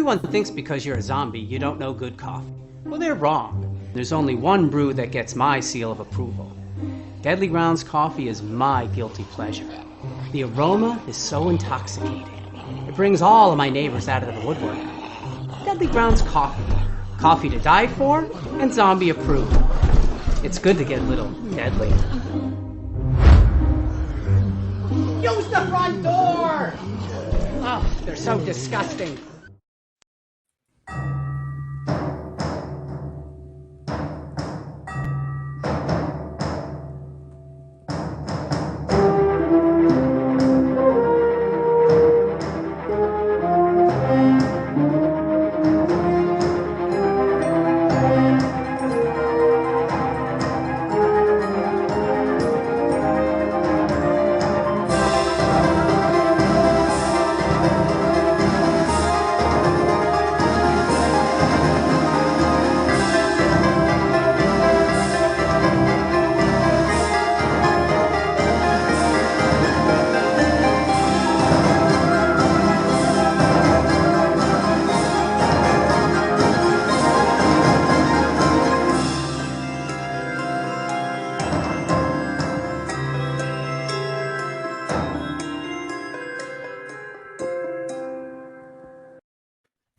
Everyone thinks because you're a zombie, you don't know good coffee. Well, they're wrong. There's only one brew that gets my seal of approval. Deadly Grounds coffee is my guilty pleasure. The aroma is so intoxicating. It brings all of my neighbors out of the woodwork. Deadly Grounds coffee. Coffee to die for, and zombie approved. It's good to get a little deadly. Use the front door! Oh, they're so disgusting.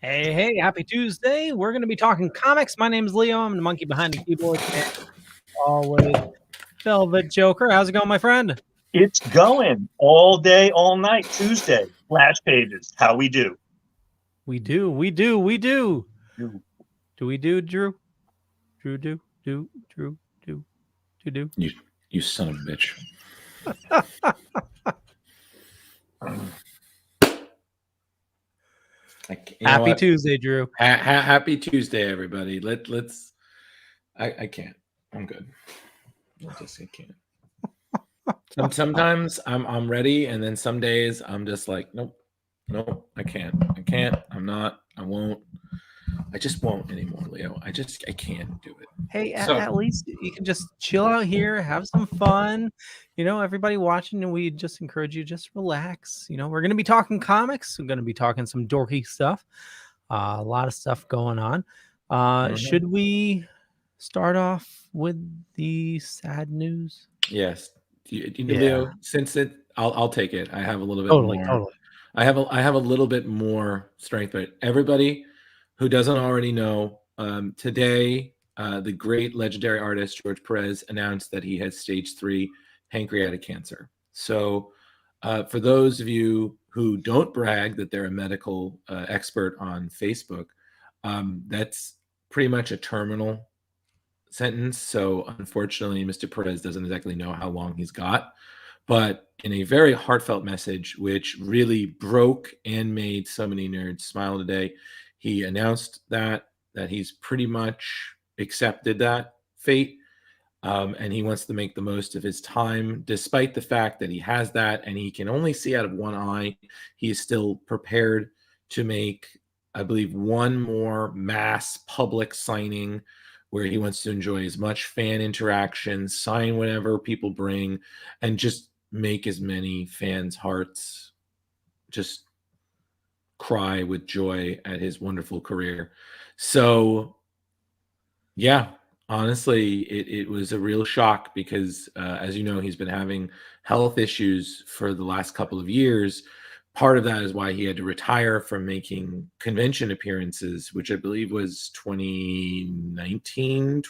Hey, happy Tuesday. We're going to be talking comics. My name is Leo. I'm the monkey behind the keyboard. And always, Velvet Joker. How's it going, my friend? It's going all day, all night, Tuesday. Flash pages. How we do? We do. Do we do, Drew? Drew. You son of a bitch. Happy Tuesday, Drew. Happy Tuesday, everybody. Let's. I can't. I'm good. I can't. Sometimes I'm ready, and then some days I'm just like, nope, I can't. I'm not. I won't. I just won't anymore, Leo. I can't do it. Hey, at least you can just chill out here, have some fun. Everybody watching, and we just encourage you just relax. We're going to be talking comics. We're going to be talking some dorky stuff. A lot of stuff going on. Should we start off with the sad news? Yes. Leo, since I'll take it. I have a little bit more. Totally. I have a little bit more strength, but everybody who doesn't already know, today, the great legendary artist George Perez announced that he has stage 3 pancreatic cancer. So for those of you who don't brag that they're a medical expert on Facebook, that's pretty much a terminal sentence. So unfortunately, Mr. Perez doesn't exactly know how long he's got. But in a very heartfelt message, which really broke and made so many nerds smile today, he announced that he's pretty much accepted that fate, and he wants to make the most of his time, despite the fact that he has that and he can only see out of one eye. He is still prepared to make, I believe, one more mass public signing where he wants to enjoy as much fan interaction, sign whatever people bring, and just make as many fans' hearts just cry with joy at his wonderful career. So yeah, honestly, it was a real shock because as you know, he's been having health issues for the last couple of years. Part of that is why he had to retire from making convention appearances, which I believe was 2019,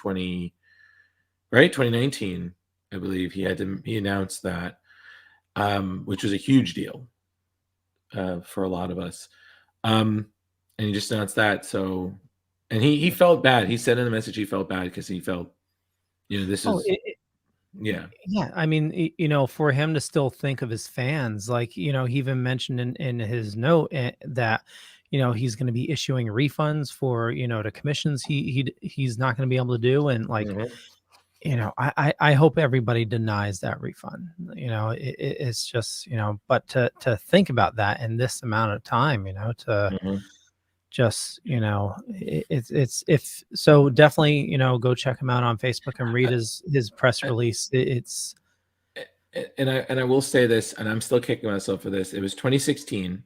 I believe he announced that, which was a huge deal for a lot of us. And he just announced that. So, and he felt bad. He said in the message he felt bad because he felt, this is, yeah. I mean, for him to still think of his fans, like, he even mentioned in his note that, he's going to be issuing refunds for, to commissions he's not going to be able to do. And like, I hope everybody denies that refund. It's just, but to think about that in this amount of time, just, it's if so definitely, go check him out on Facebook and read his press release. And I will say this, and I'm still kicking myself for this. It was 2016.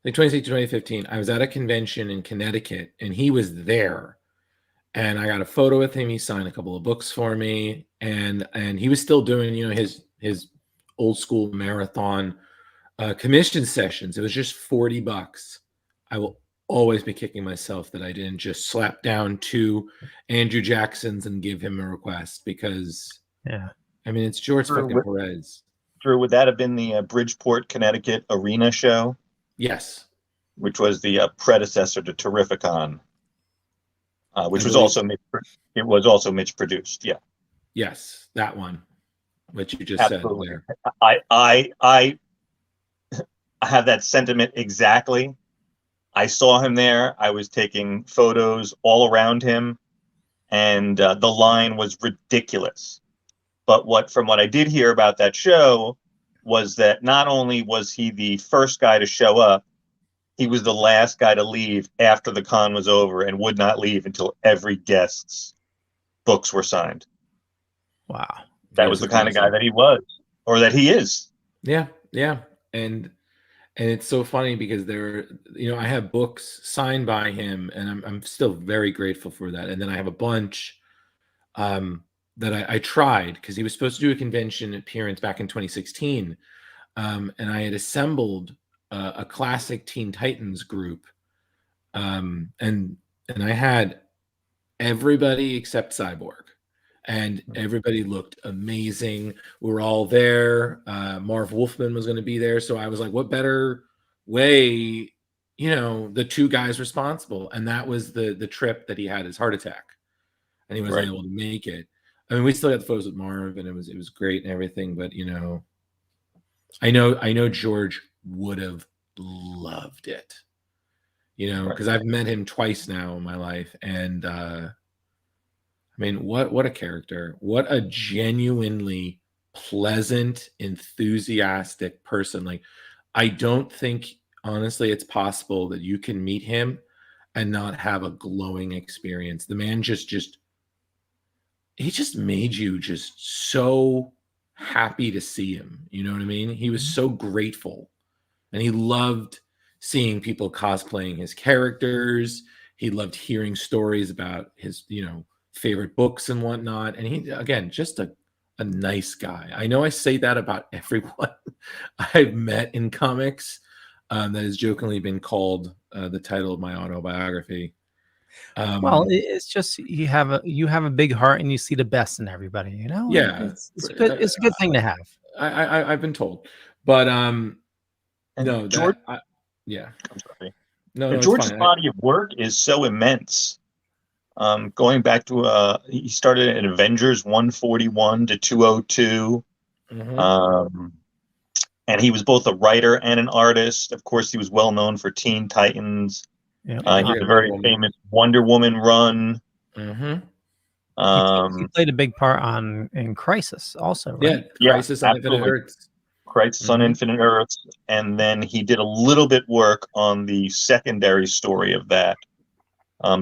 like 2016, 2015, I was at a convention in Connecticut, and he was there. And I got a photo with him. He signed a couple of books for me, and he was still doing, his old school marathon commission sessions. It was just $40. I will always be kicking myself that I didn't just slap down 2 Andrew Jacksons and give him a request, because I mean, it's George fucking Perez. Drew, would that have been the Bridgeport, Connecticut Arena show? Yes. Which was the predecessor to Terrificon, which was also Mitch produced. Yeah. Yes, that one, which you just said there. I have that sentiment exactly. I saw him there. I was taking photos all around him, and the line was ridiculous. But from what I did hear about that show was that not only was he the first guy to show up, he was the last guy to leave after the con was over, and would not leave until every guest's books were signed. Wow. That was the kind of guy that he was, or that he is. Yeah. Yeah. And it's so funny because I have books signed by him, and I'm still very grateful for that. And then I have a bunch that I tried, because he was supposed to do a convention appearance back in 2016. And I had assembled a classic Teen Titans group. And I had everybody except Cyborg, and everybody looked amazing. We were all there. Marv Wolfman was going to be there. So I was like, what better way, the 2 guys responsible. And that was the trip that he had his heart attack, and he wasn't able to make it. I mean, we still got the photos with Marv, and it was great and everything. But, I know George would have loved it, because I've met him twice now in my life. And, I mean, what a character, what a genuinely pleasant, enthusiastic person. Like, I don't think, honestly, it's possible that you can meet him and not have a glowing experience. The man he just made you just so happy to see him. You know what I mean? He was so grateful, and he loved seeing people cosplaying his characters. He loved hearing stories about his, favorite books and whatnot. And he, again, just a nice guy. I know I say that about everyone I've met in comics. That has jokingly been called the title of my autobiography. Well, it's just you have a big heart, and you see the best in everybody. Yeah, it's good. It's a good thing to have. I've been told, but no, George. I'm sorry. No, George's body of work is so immense. Going back to he started in Avengers 141 to 202. Mm-hmm. And he was both a writer and an artist. Of course, he was well known for Teen Titans. Yeah, he had a very famous Wonder Woman run. Mm-hmm. He played a big part in Crisis also, right? Yeah, Crisis on Infinite Earths. Crisis on Infinite Earths. And then he did a little bit work on the secondary story of that.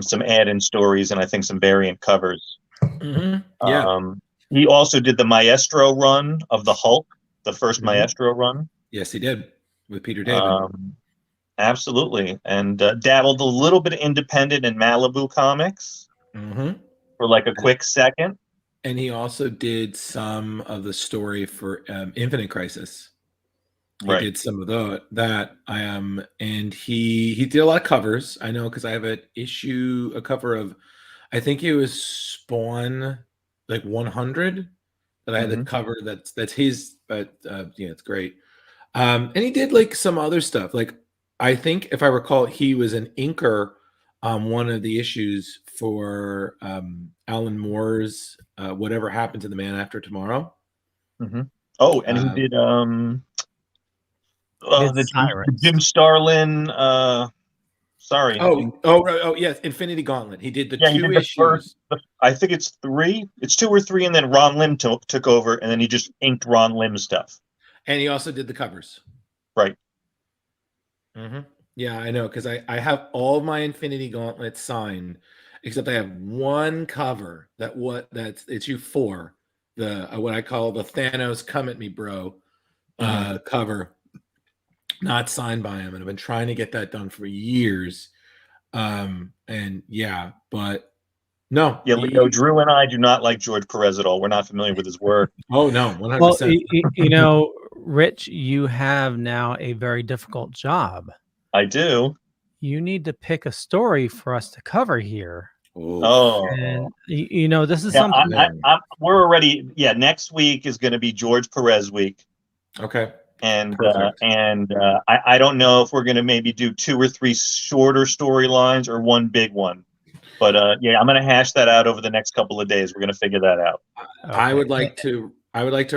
Some add-in stories, and I think some variant covers. Mm-hmm. Yeah. He also did the Maestro run of the Hulk, the first Maestro run. Yes, he did, with Peter David. Absolutely. And dabbled a little bit of independent and Malibu comics for like a quick second. And he also did some of the story for Infinite Crisis. He did some of that. And he did a lot of covers. I know, because I have a cover of, I think it was Spawn, like 100, that I had the cover that's his. But it's great. And he did like some other stuff. Like, I think if I recall, he was an inker on one of the issues for Alan Moore's Whatever Happened to the Man After Tomorrow. Mm-hmm. Oh, and he did the Jim Starlin. Sorry. Oh, yes, Infinity Gauntlet. He did the 2 issues. First, I think it's 3. It's 2 or 3, and then Ron Lim took over, and then he just inked Ron Lim stuff. And he also did the covers. Right. Mm-hmm. Yeah, I know, because I have all of my Infinity Gauntlets signed, except I have one cover that's issue 4, the what I call the Thanos "Come at Me, Bro" cover. not signed by him, and I've been trying to get that done for years. And yeah, but no. Yeah, Leo, Drew and I do not like George Perez at all. We're not familiar with his work. Oh no, 100%. Well, Rich, you have now a very difficult job. I do. You need to pick a story for us to cover here. Oh, and this is something we're already. Yeah, next week is going to be George Perez week. Okay. And I don't know if we're going to maybe do 2 or 3 shorter storylines or one big one, but yeah, I'm going to hash that out over the next couple of days. We're going to figure that out. Okay. I would like to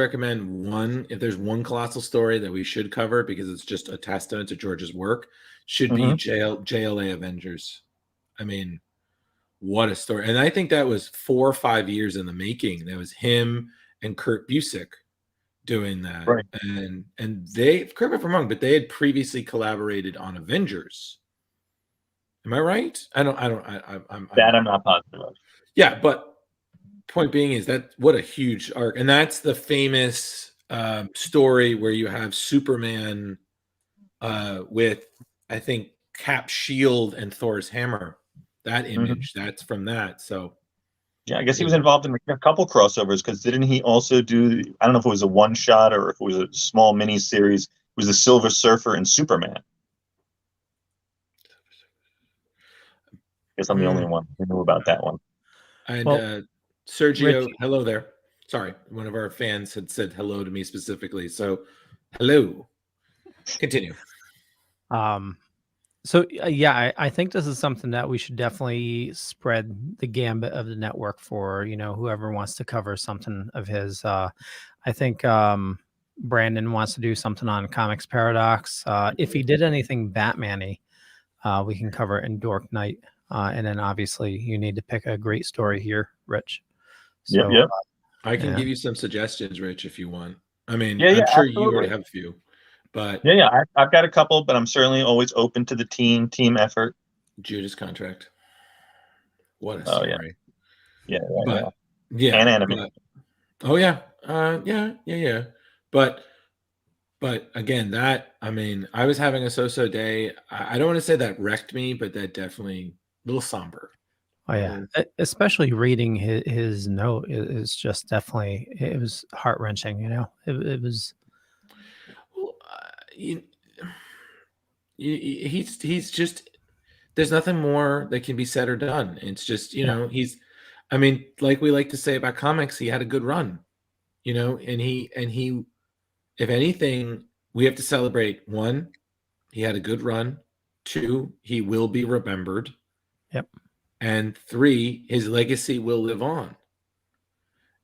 recommend one. If there's one colossal story that we should cover because it's just a testament to George's work, should be JLA Avengers. I mean, what a story! And I think that was 4 or 5 years in the making. That was him and Kurt Busiek doing that, right. and they, correct me if I'm wrong, but they had previously collaborated on Avengers. Am I right? I'm not positive of. Yeah, but point being is that what a huge arc, and that's the famous story where you have Superman with, I think, Cap's shield and Thor's hammer. That image, that's from that. So yeah, I guess he was involved in a couple crossovers, because didn't he also do, I don't know if it was a one shot or if it was a small mini series, it was the Silver Surfer and Superman. I guess I'm the only one who knew about that one. And Sergio, hello there. Sorry, one of our fans had said hello to me specifically. So hello. Continue. So yeah, I think this is something that we should definitely spread the gambit of the network for, whoever wants to cover something of his. I think Brandon wants to do something on Comics Paradox. If he did anything Batman-y, we can cover it in Dork Night. And then obviously you need to pick a great story here, Rich. So, yep. I can give you some suggestions, Rich, if you want. I mean, I'm sure absolutely. You already have a few. But I've got a couple, but I'm certainly always open to the team effort. Judas Contract. What a story. Yeah. And animated. Yeah. But again, that, I mean, I was having a so-so day. I don't want to say that wrecked me, but that definitely a little somber. Oh yeah, especially reading his note is just definitely, it was heart-wrenching. It was. He's just, there's nothing more that can be said or done. It's just, he's, I mean, like we like to say about comics, he had a good run, and he, if anything, we have to celebrate. 1, he had a good run. 2, he will be remembered. Yep. And 3, his legacy will live on,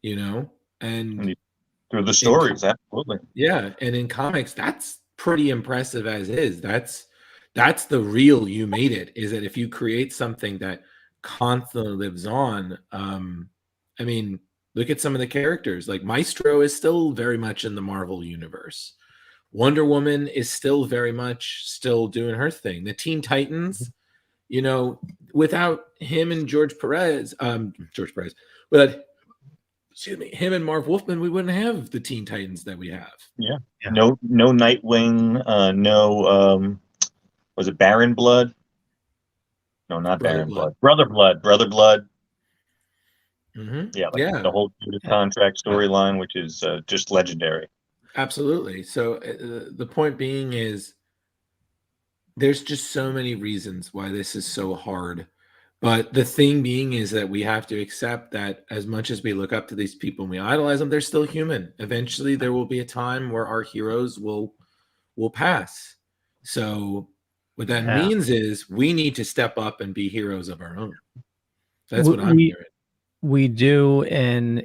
and through the stories. Absolutely. Yeah. And in comics, that's pretty impressive as is. That's the real you made it, is that if you create something that constantly lives on, I mean, look at some of the characters. Like Maestro is still very much in the Marvel universe. Wonder Woman is still very much still doing her thing. The Teen Titans, without him and George Perez, without him and Marv Wolfman, we wouldn't have the Teen Titans that we have. Yeah. No Nightwing. No. Was it Baron Blood? No, not Baron Blood. Brother Blood. Mm-hmm. The whole contract storyline, which is just legendary. Absolutely. So the point being is, there's just so many reasons why this is so hard. But the thing being is that we have to accept that as much as we look up to these people and we idolize them, they're still human. Eventually, there will be a time where our heroes will pass. So what that means is we need to step up and be heroes of our own. That's what I'm hearing. We do, and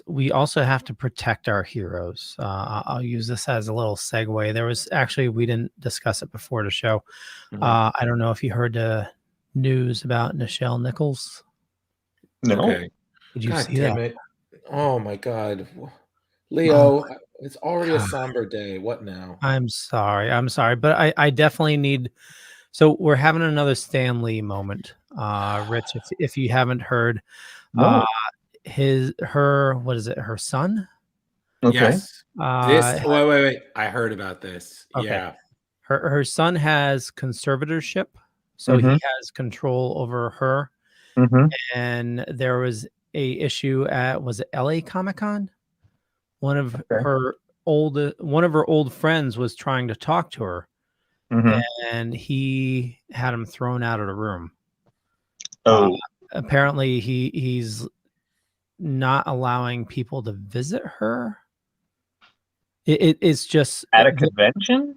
we also have to protect our heroes. I'll use this as a little segue. There was actually, we didn't discuss it before the show. Mm-hmm. I don't know if you heard the news about Nichelle Nichols. No. Okay. Did you see that? It. Oh my God, Leo! It's already a somber day. What now? I'm sorry, but I definitely need. So we're having another Stan Lee moment, Rich. If you haven't heard, what is it? Her son? Okay. Yes. Wait. I heard about this. Okay. Yeah. her son has conservatorship, so he has control over her. And there was a issue at, was it LA Comic-Con? One of her old friends was trying to talk to her, and he had him thrown out of the room. Apparently he's not allowing people to visit her. It's just at a convention.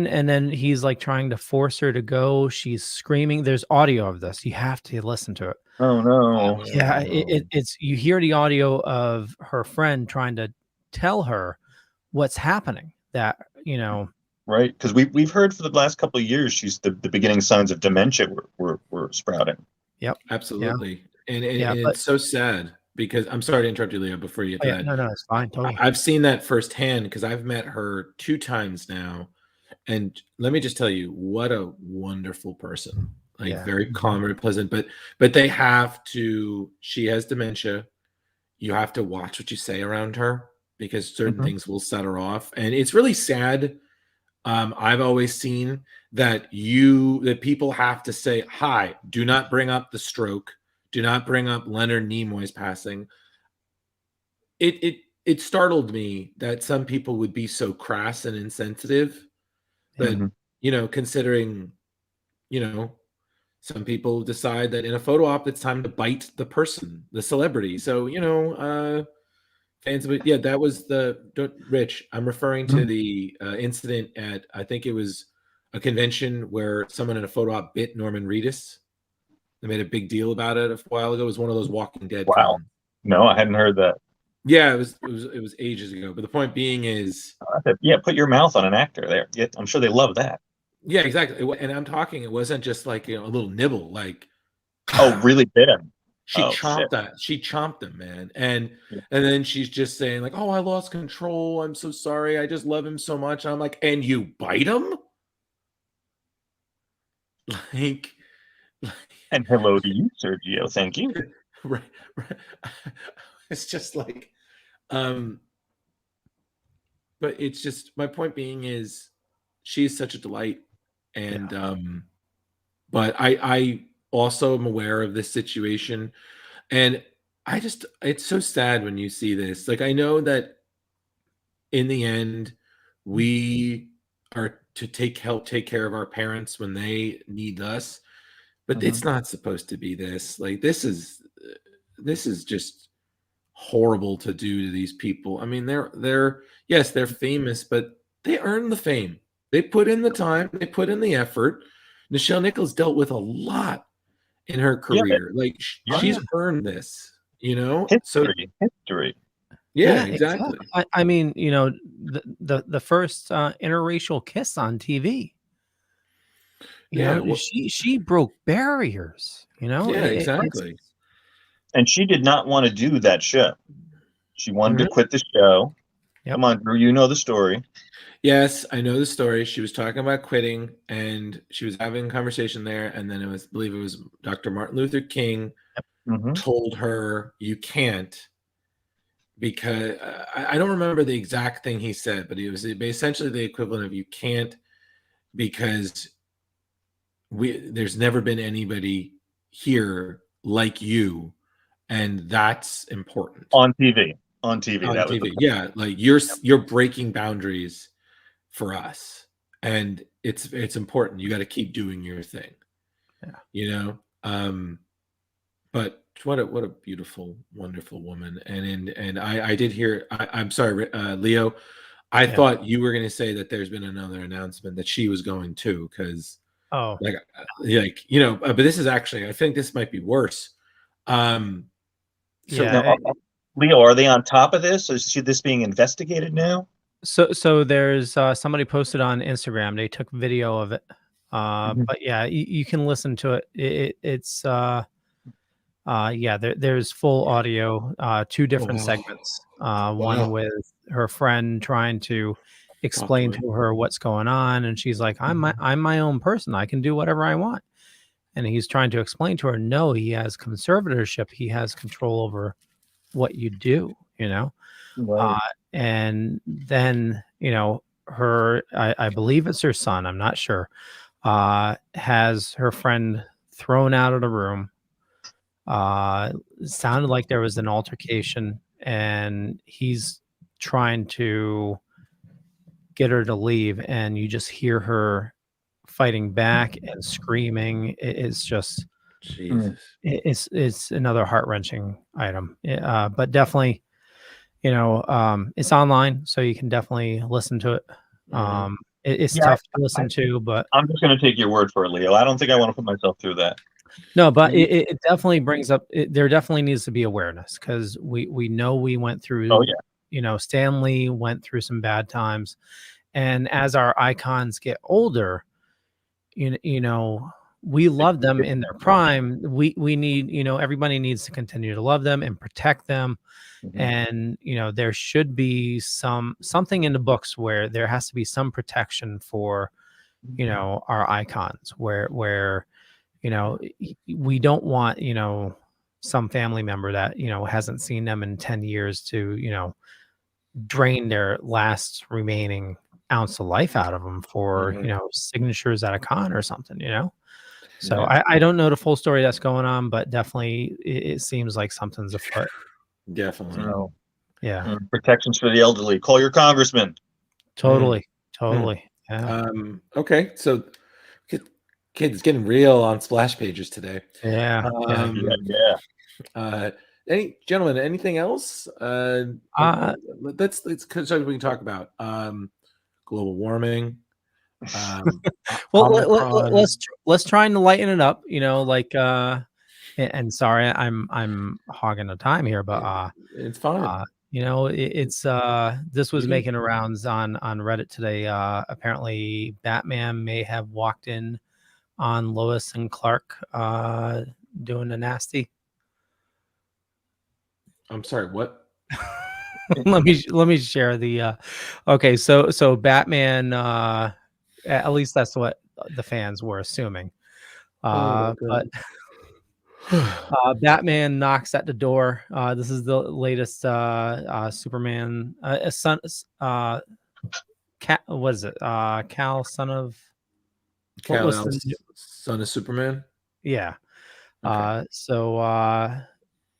And then he's like trying to force her to go. She's screaming. There's audio of this. You have to listen to it. Oh no. Yeah, it's you hear the audio of her friend trying to tell her what's happening, that, you know. Right, because we've heard for the last couple of years she's the beginning signs of dementia were sprouting. Yep, absolutely. And it's so sad, because I'm sorry to interrupt you, Leo, before you get that. No, it's fine. Totally. I've seen that firsthand, because I've met her 2 times now, and let me just tell you, what a wonderful person. Like, very calm, very pleasant. But they have to. She has dementia. You have to watch what you say around her, because certain things will set her off, and it's really sad. I've always seen that people have to say, hi, do not bring up the stroke. Do not bring up Leonard Nimoy's passing. It startled me that some people would be so crass and insensitive. But, you know, considering, you know, some people decide that in a photo op, it's time to bite the person, the celebrity. So, you know, fans of it. Yeah, that was Rich. I'm referring to the incident at, I think it was a convention where someone in a photo op bit Norman Reedus. They made a big deal about it a while ago. It was one of those Walking Dead. Wow. Fans. No, I hadn't heard that. Yeah, it was ages ago. But the point being is, put your mouth on an actor there. Yeah, I'm sure they love that. Yeah, exactly. And I'm talking, it wasn't just like, you know, a little nibble, like, oh, really bit him. She chomped him, man. And then she's just saying like, oh, I lost control. I'm so sorry. I just love him so much. And I'm like, and you bite him? Like, and hello to you, Sergio. Thank you. Right. It's just like, but it's just, my point being is, she's such a delight. And, but I also am aware of this situation, and it's so sad when you see this. Like, I know that in the end, we are to take care of our parents when they need us, but it's not supposed to be this. Like, this is just horrible to do to these people. I mean, they're famous, but they earn the fame. They put in the time, they put in the effort. Nichelle Nichols dealt with a lot in her career. She's earned this, you know? History. Yeah, exactly. I mean, you know, the first interracial kiss on TV. You know, she broke barriers, you know? Yeah, exactly. And she did not want to do that show. She wanted to quit the show. Come on, Drew, you know the story. Yes, I know the story. She was talking about quitting, and she was having a conversation there, and then I believe it was Dr. Martin Luther King told her, you can't, because I don't remember the exact thing he said, but it was essentially the equivalent of, you can't, because there's never been anybody here like you, and that's important. On TV. Yeah, like you're breaking boundaries for us, and it's important. You got to keep doing your thing. You know. But what a beautiful, wonderful woman. And I did hear. I'm sorry, Leo. I thought you were going to say that there's been another announcement that she was going to, because like you know. But this is actually, I think this might be worse. Leo, are they on top of this? Is this being investigated now? So there's somebody posted on Instagram. They took video of it. But yeah, you can listen to it. There's full audio, 2 different segments. One with her friend trying to explain to her what's going on, and she's like, I'm my own person. I can do whatever I want. And he's trying to explain to her, no, he has conservatorship. He has control over what you do, you know? Right. And then, you know, I believe it's her son, I'm not sure, has her friend thrown out of the room. It sounded like there was an altercation, and he's trying to get her to leave, and you just hear her fighting back and screaming. It's just Jesus. it's another heart-wrenching item. But definitely, it's online, so you can definitely listen to it. It's tough to listen to, but I'm just going to take your word for it, Leo. I don't think I want to put myself through that. no, but it definitely brings up. There definitely needs to be awareness, because we know we went through. Oh yeah. Stanley went through some bad times, and as our icons get older, we love them in their prime. We need, everybody needs to continue to love them and protect them. And there should be something in the books where there has to be some protection for our icons, where we don't want some family member that hasn't seen them in 10 years to drain their last remaining ounce of life out of them for signatures at a con or something. So I don't know the full story that's going on, but definitely it seems like something's afoot. Definitely. No. Yeah. Protections for the elderly. Call your congressman. Totally. Yeah. Okay, so kids getting real on splash pages today. Yeah. Any gentlemen, anything else? Let's so we can talk about global warming. Well, let's try and lighten it up. And sorry, I'm hogging the time here, but it's fine. This was making rounds on Reddit today. Apparently, Batman may have walked in on Lois and Clark doing a nasty. I'm sorry, what? let me share the okay, so Batman, at least that's what the fans were assuming. But Batman knocks at the door. This is the latest Superman son, what is it? Cal, son of Superman. Yeah. Okay. So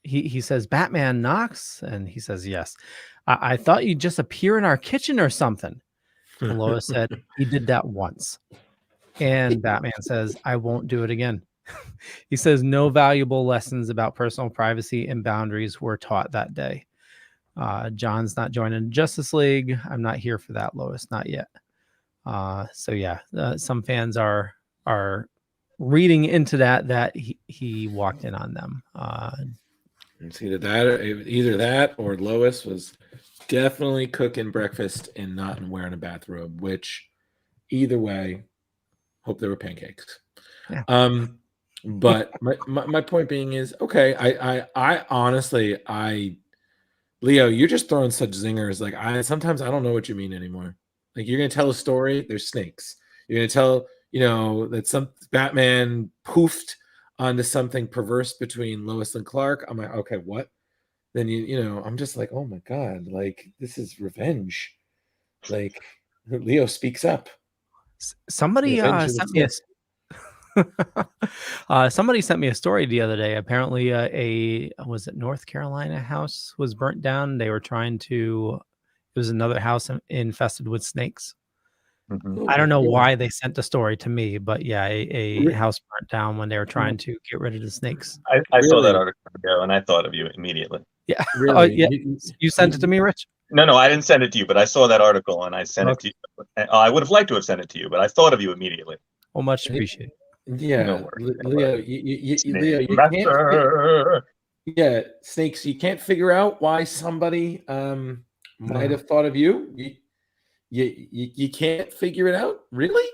he says, Batman knocks, and he says, yes. I thought you'd just appear in our kitchen or something. And Lois said, he did that once. And Batman says, I won't do it again. He says, no valuable lessons about personal privacy and boundaries were taught that day. John's not joining Justice League. I'm not here for that, Lois, not yet. So yeah, some fans are reading into that he walked in on them. It's either that or Lois was definitely cooking breakfast and not wearing a bathrobe, which either way, hope there were pancakes. Yeah. But my point being is, okay, I honestly, Leo, you're just throwing such zingers. Like sometimes I don't know what you mean anymore. Like you're gonna tell a story, there's snakes. You're gonna tell, that some Batman poofed onto something perverse between Lois and Clark. I'm like, okay, what? Then I'm just like, oh my God, like this is revenge. Like Leo speaks up. Somebody sent me somebody sent me a story the other day. Apparently was it North Carolina house was burnt down. They were trying to, it was another house infested with snakes. I don't know why they sent the story to me, but yeah, a house burnt down when they were trying to get rid of the snakes. I saw that article ago and I thought of you immediately. Yeah. Really? Yeah. You sent it to me, Rich? No, I didn't send it to you, but I saw that article and I sent it to you. I would have liked to have sent it to you, but I thought of you immediately. Well, much appreciated. Yeah, no Leo, Leo, you can't. Yeah, snakes. You can't figure out why somebody might have thought of you. You can't figure it out, really?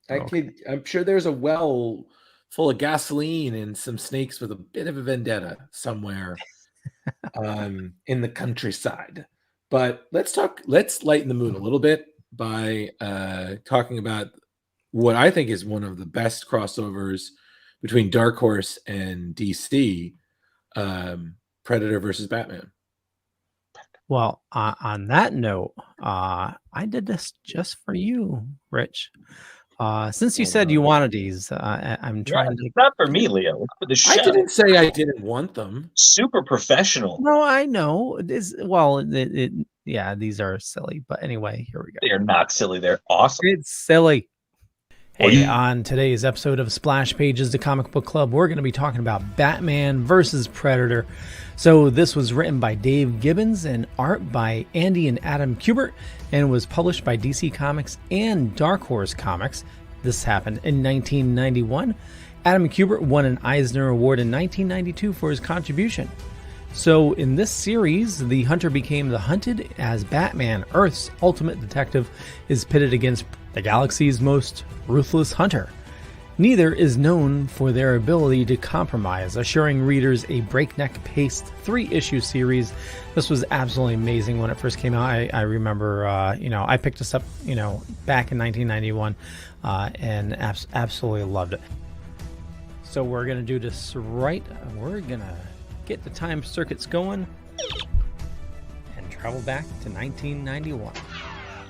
I'm sure there's a well full of gasoline and some snakes with a bit of a vendetta somewhere in the countryside. But let's lighten the mood a little bit by talking about what I think is one of the best crossovers between Dark Horse and DC, Predator versus Batman. Well, on that note, I did this just for you, Rich. Since you said you wanted these, I'm trying to. Not for me, Leo. It's for the show. I didn't say I didn't want them. Super professional. No, I know. Yeah, these are silly, but anyway, here we go. They're not silly. They're awesome. It's silly. Hey, on today's episode of Splash Pages, the Comic Book Club, we're going to be talking about Batman versus Predator. So this was written by Dave Gibbons and art by Andy and Adam Kubert, and was published by DC Comics and Dark Horse Comics. This happened in 1991. Adam Kubert won an Eisner Award in 1992 for his contribution. So in this series, the hunter became the hunted as Batman, Earth's ultimate detective, is pitted against the galaxy's most ruthless hunter. Neither is known for their ability to compromise, assuring readers a breakneck-paced 3-issue series. This was absolutely amazing when it first came out. I remember, I picked this up, back in 1991, and absolutely loved it. So we're going to do this right. We're going to get the time circuits going and travel back to 1991.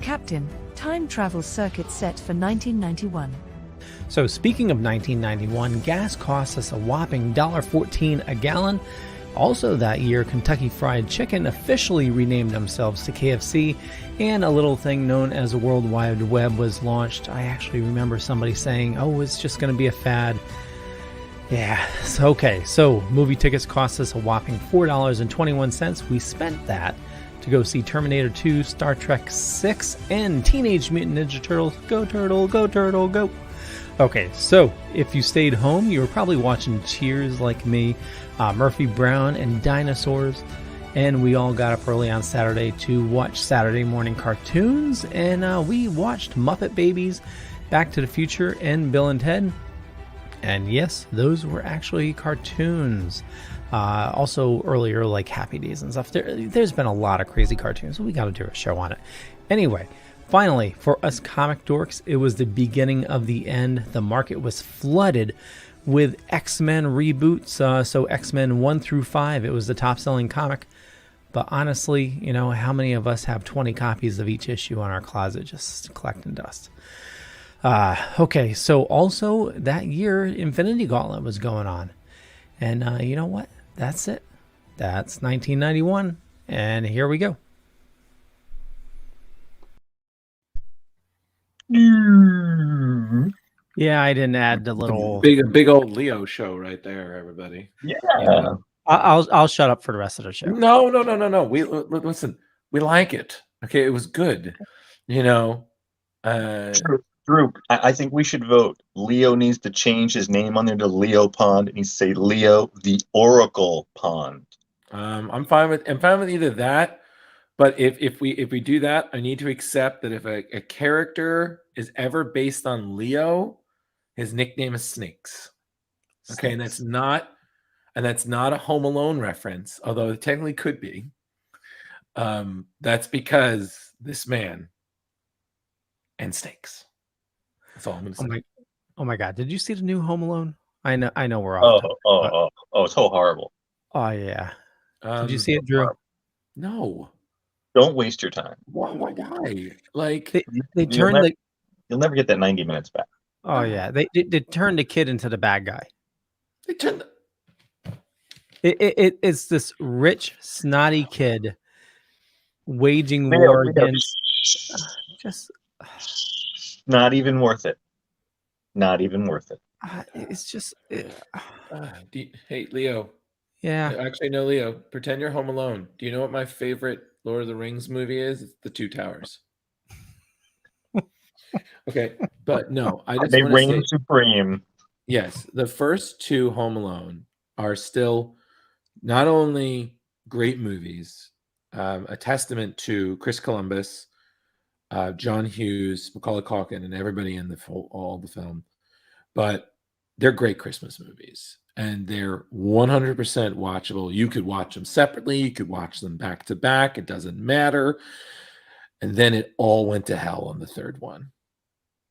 Captain, time travel circuit set for 1991. So speaking of 1991, gas costs us a whopping $1.14 a gallon. Also that year, Kentucky Fried Chicken officially renamed themselves to KFC, and a little thing known as the World Wide Web was launched. I actually remember somebody saying, oh, it's just going to be a fad. Yeah, so movie tickets cost us a whopping $4.21. We spent that to go see Terminator 2, Star Trek 6, and Teenage Mutant Ninja Turtles. Go Turtle, go Turtle, go! Okay, so if you stayed home, you were probably watching Cheers like me, Murphy Brown, and Dinosaurs. And we all got up early on Saturday to watch Saturday morning cartoons, and we watched Muppet Babies, Back to the Future, and Bill and Ted. And yes, those were actually cartoons. Also earlier, like Happy Days and stuff. There's been a lot of crazy cartoons, so we got to do a show on it. Anyway, finally, for us comic dorks, it was the beginning of the end. The market was flooded with X-Men reboots. So X-Men 1 through 5, it was the top-selling comic. But honestly, how many of us have 20 copies of each issue on our closet just collecting dust? Okay, so also that year, Infinity Gauntlet was going on. And you know what? That's it. That's 1991. And here we go. Yeah, I didn't add the little... Big old Leo show right there, everybody. Yeah. I'll shut up for the rest of the show. No. Listen, we like it. Okay, it was good. Drew, I think we should vote. Leo needs to change his name on there to Leo Pond. It needs to say Leo the Oracle Pond. I'm fine with either that, but if we do that, I need to accept that if a character is ever based on Leo, his nickname is Snakes. Okay, and that's not a Home Alone reference, although it technically could be. That's because this man and Snakes. That's all I'm going to say. Oh my God! Did you see the new Home Alone? I know we're off. It's so horrible. Oh yeah. Did you see it, Drew? No. Don't waste your time. Why? Like they turned you'll never get that 90 minutes back. Oh yeah, they turned the kid into the bad guy. They turned. It's this rich, snotty kid waging war against. Just. Not even worth it. Not even worth it. It's just. Hey, Leo. Yeah. Actually, no, Leo. Pretend you're home alone. Do you know what my favorite Lord of the Rings movie is? It's The Two Towers. Okay, but no, I just they want to reign say, supreme. Yes, the first two Home Alone are still not only great movies, a testament to Chris Columbus, John Hughes, Macaulay Culkin, and everybody in all the film, but they're great Christmas movies, and they're 100% watchable. You could watch them separately, you could watch them back to back, it doesn't matter. And then it all went to hell on the third one,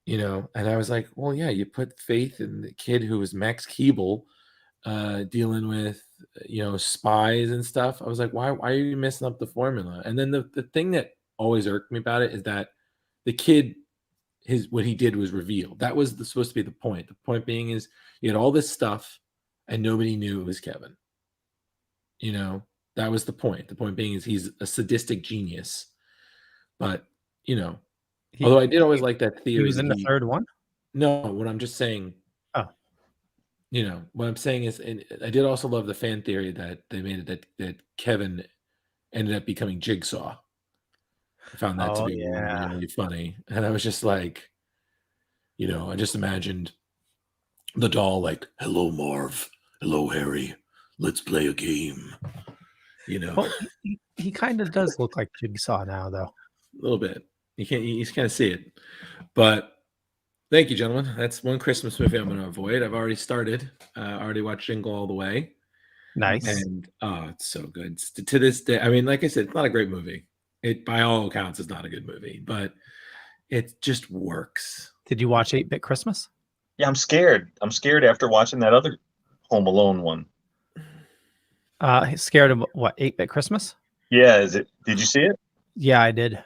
and I was like, well, yeah, you put faith in the kid who was Max Keeble, dealing with spies and stuff. I was like, why are you messing up the formula? And then the thing that always irked me about it is that the kid, what he did was revealed. That was supposed to be the point. The point being is you had all this stuff and nobody knew it was Kevin. That was the point. The point being is he's a sadistic genius. But, although I did always like that theory. He was in the third one? No, what I'm just saying. Oh. What I'm saying is, and I did also love the fan theory that they made it that Kevin ended up becoming Jigsaw. I found that to be really funny. And I was just like, I just imagined the doll like, hello, Marv. Hello, Harry. Let's play a game. Well, he kind of does look like Jigsaw now, though. A little bit. You just kind of see it. But thank you, gentlemen. That's one Christmas movie I'm going to avoid. I've already started. Already watched Jingle All the Way. Nice. And it's so good. To this day, I mean, like I said, it's not a great movie. It, by all accounts, is not a good movie, but it just works. Did you watch 8-Bit Christmas? Yeah, I'm scared. I'm scared after watching that other Home Alone one. Scared of what? 8-Bit Christmas? Yeah, did you see it? Yeah, I did.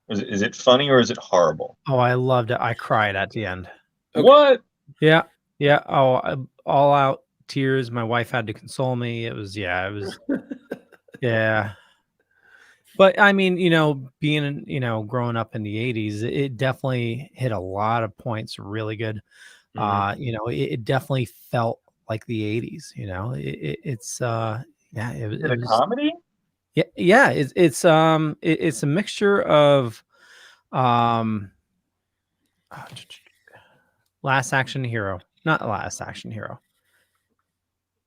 Is it funny or is it horrible? Oh, I loved it. I cried at the end. Okay. What? Yeah. Oh, all out tears. My wife had to console me. It was yeah. But I mean, being, growing up in the 80s, it definitely hit a lot of points really good. Mm-hmm. It definitely felt like the 80s, it's Is it a comedy? Yeah, it's a mixture of Last Action Hero, not Last Action Hero.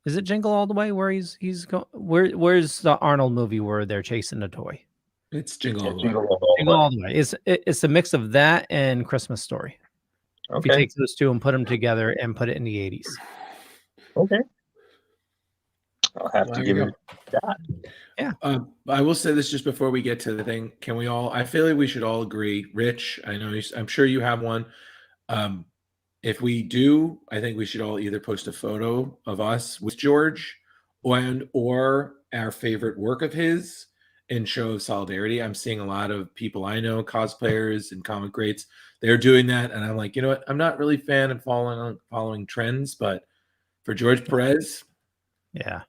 Is it Jingle All the Way where he's going? Where's the Arnold movie where they're chasing a toy? It's Jingle All the Way. Jingle All the Way. It's a mix of that and Christmas Story. Okay. If you take those two and put them together and put it in the 80s. Okay. I'll have to give it a shot. Yeah. I will say this just before we get to the thing. Can we all? I feel like we should all agree. Rich, I'm sure you have one. If we do, I think we should all either post a photo of us with George, or our favorite work of his in show of solidarity. I'm seeing a lot of people I know, cosplayers and comic greats, they're doing that, and I'm like, you know what? I'm not really a fan of following trends, but for George Perez, yeah,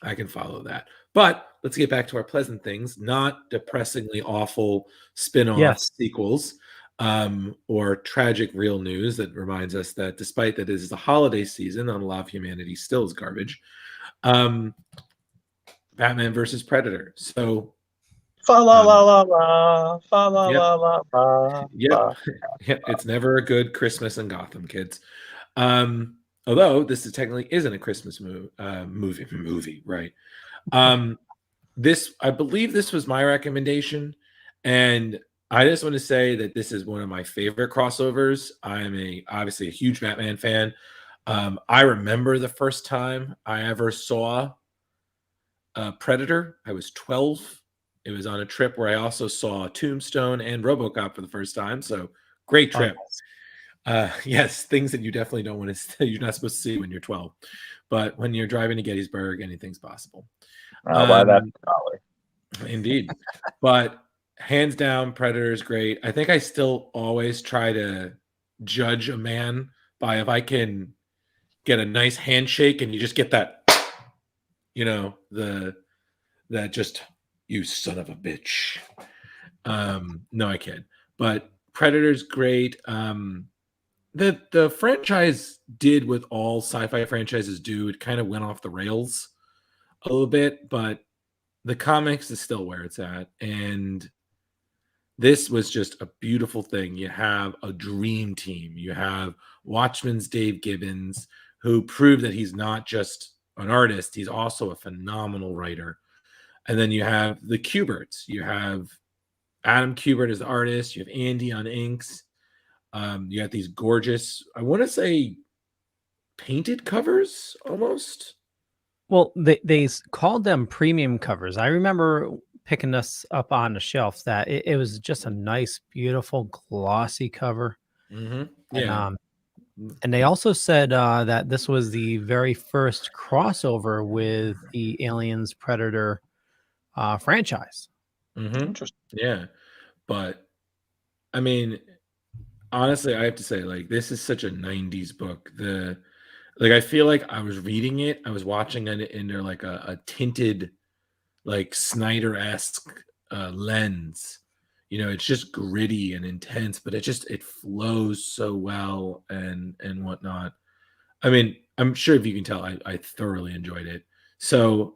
I can follow that. But let's get back to our pleasant things, not depressingly awful spin-off sequels, or tragic real news that reminds us that despite that it is the holiday season, on a lot of humanity still is garbage. Batman versus Predator. So fa la la la la, fa la la la la. Yep, it's never a good Christmas in Gotham, kids. Although this technically isn't a Christmas movie, right? I believe this was my recommendation, and I just want to say that this is one of my favorite crossovers. I'm obviously a huge Batman fan. I remember the first time I ever saw Predator. I was 12. It was on a trip where I also saw Tombstone and RoboCop for the first time. So great trip. Yes, things that you definitely don't want to. You're not supposed to see when you're 12, but when you're driving to Gettysburg, anything's possible. Why that dollar? Indeed, but hands down, Predator is great. I think I still always try to judge a man by if I can get a nice handshake and you just get that, that just, you son of a bitch. No, I kid. But Predator's great. The franchise did what all sci-fi franchises do. It kind of went off the rails a little bit, but the comics is still where it's at. And this was just a beautiful thing. You have a dream team. You have Watchmen's Dave Gibbons, who proved that he's not just an artist, he's also a phenomenal writer. And then you have the Kuberts. You have Adam Kubert as the artist. You have Andy on inks. You got these gorgeous, I want to say, painted covers almost. Well, they called them premium covers. I remember picking this up on the shelf that it was just a nice, beautiful, glossy cover. Mm-hmm. Yeah. And, And they also said that this was the very first crossover with the Aliens Predator franchise. Interesting. Yeah, but I mean, honestly, I have to say, like, this is such a '90s book. I feel like I was reading it, I was watching it under like a tinted, like Snyder-esque lens. It's just gritty and intense, but it flows so well and whatnot. I mean, I'm sure if you can tell, I thoroughly enjoyed it. So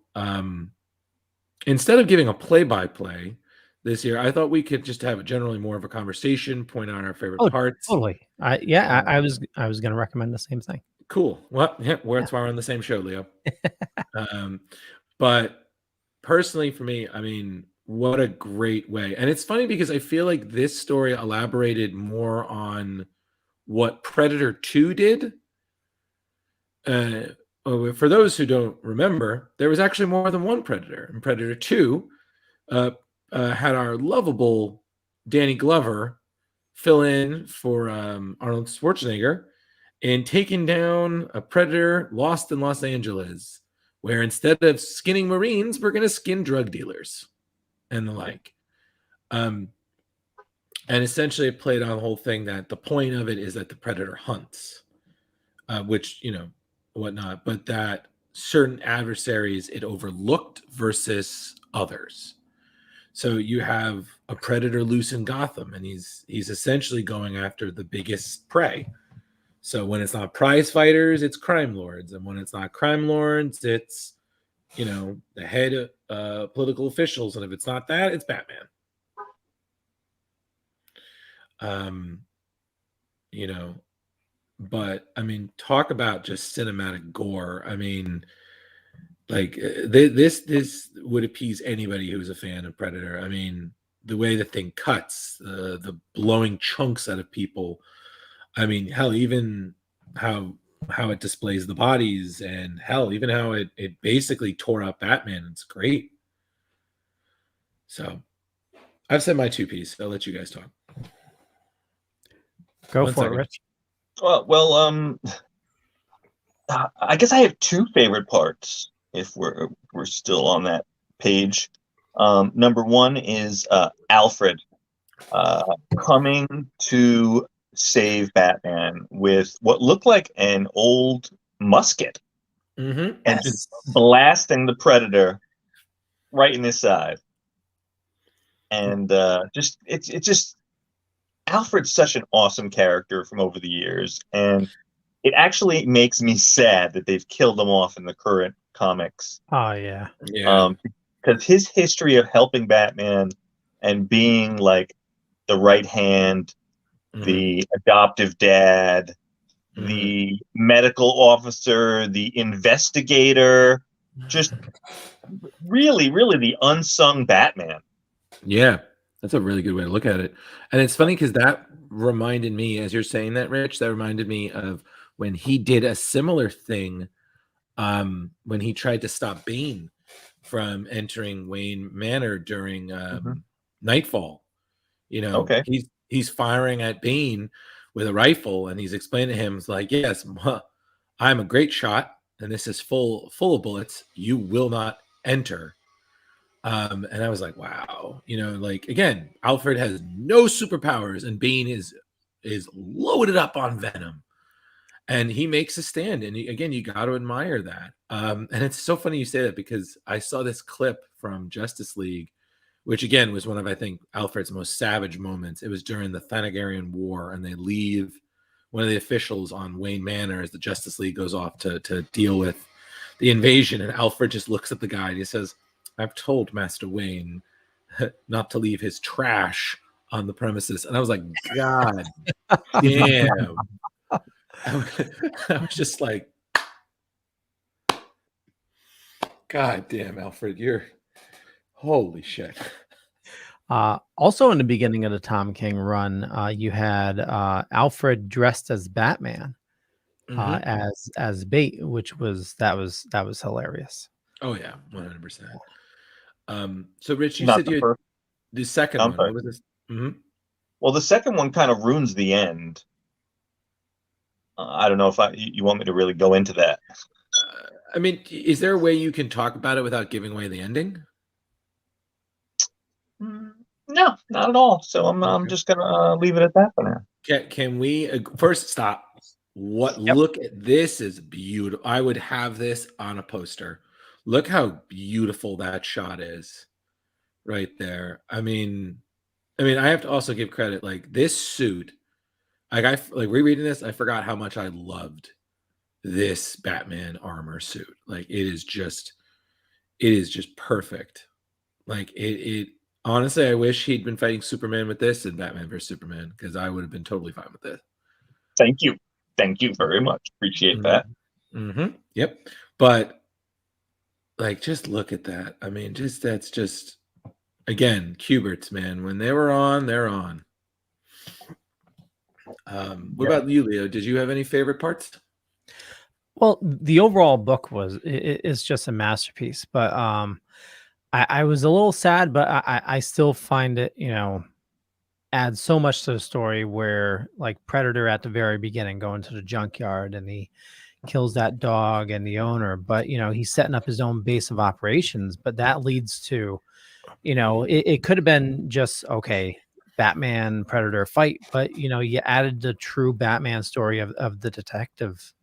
instead of giving a play-by-play this year, I thought we could just have generally more of a conversation, point out our favorite parts. Totally. I was going to recommend the same thing. Cool. Well, yeah, that's why we're on the same show, Leo. But personally, for me, I mean, what a great way. And it's funny because I feel like this story elaborated more on what Predator 2 did. For those who don't remember, there was actually more than one Predator. And Predator 2 had our lovable Danny Glover fill in for Arnold Schwarzenegger in taking down a predator lost in Los Angeles, where instead of skinning Marines, we're going to skin drug dealers and the like. And essentially it played on the whole thing that the point of it is that the predator hunts, which, whatnot, but that certain adversaries it overlooked versus others. So you have a predator loose in Gotham, and he's essentially going after the biggest prey. So when it's not prize fighters, it's crime lords, and when it's not crime lords, it's the head political officials, and if it's not that, it's Batman. But I mean, talk about just cinematic gore. I mean, like this would appease anybody who's a fan of Predator. I mean, the way the thing cuts, the blowing chunks out of people. I mean, hell, even how it displays the bodies, and hell, even how it basically tore up Batman. It's great. So I've said my two piece. I'll let you guys talk. Go for it, Rich. Well, I guess I have two favorite parts if we're still on that page. Number one is Alfred coming to save Batman with what looked like an old musket, and just blasting the Predator right in his side. And it's just Alfred's such an awesome character from over the years, and it actually makes me sad that they've killed him off in the current comics. Oh yeah. Because his history of helping Batman and being like the right hand, the adoptive dad, the medical officer, the investigator, just really, really the unsung Batman. Yeah, that's a really good way to look at it. And it's funny because that reminded me, as you're saying that, Rich, that reminded me of when he did a similar thing when he tried to stop Bane from entering Wayne Manor during Nightfall. He's firing at Bane with a rifle, and he's explaining to him, it's like, yes, I'm a great shot, and this is full of bullets. You will not enter. And I was like, wow, like, again, Alfred has no superpowers, and Bane is loaded up on venom, and he makes a stand. And again, you got to admire that. And it's so funny you say that, because I saw this clip from Justice League, which again was one of, I think, Alfred's most savage moments. It was during the Thanagarian War, and they leave one of the officials on Wayne Manor as the Justice League goes off to deal with the invasion. And Alfred just looks at the guy and he says, "I've told Master Wayne not to leave his trash on the premises." And I was like, God damn. I was just like, God damn, Alfred, you're holy shit. Also in the beginning of the Tom King run, you had Alfred dressed as Batman as bait, which was hilarious. Oh yeah, 100%. So Rich, you said you had the second one. What was this? Well, the second one kind of ruins the end. I don't know if you want me to really go into that. I mean, is there a way you can talk about it without giving away the ending? No, not at all. So I'm just gonna leave it at that for now. Can we first stop? Look at this is beautiful. I would have this on a poster. Look how beautiful that shot is right there. I mean, I have to also give credit. Like this suit, like rereading this, I forgot how much I loved this Batman armor suit. Like it is just perfect. Like it honestly, I wish he'd been fighting Superman with this and Batman vs Superman, because I would have been totally fine with this. Thank you very much. Appreciate that. Yep. But like, just look at that. I mean, that's just again, Kubert's, man. When they were on, they're on. What about you, Leo? Did you have any favorite parts? Well, the overall book is just a masterpiece, but I was a little sad, but I still find it, adds so much to the story, where like Predator at the very beginning going to the junkyard and he kills that dog and the owner, but he's setting up his own base of operations, but that leads to, it could have been just, okay, Batman Predator fight, but you added the true Batman story of the detective,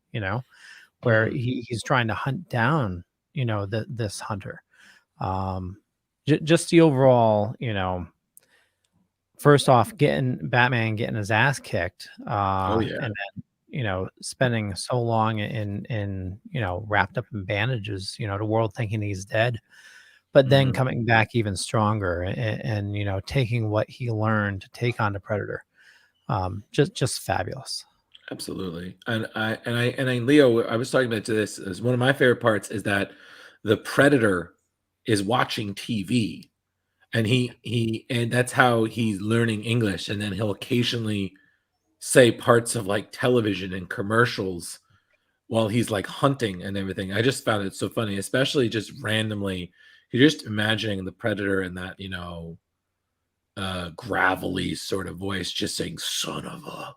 where he's trying to hunt down, this hunter. Just the overall, first off, Batman getting his ass kicked, and then spending so long in wrapped up in bandages, the world thinking he's dead, but then coming back even stronger and taking what he learned to take on the Predator. Just fabulous. Absolutely. And Leo, I was talking about this as one of my favorite parts is that the Predator is watching TV, and and that's how he's learning English. And then he'll occasionally say parts of like television and commercials while he's like hunting and everything. I just found it so funny, especially just randomly. You're just imagining the Predator in that, gravelly sort of voice, just saying "son of a,"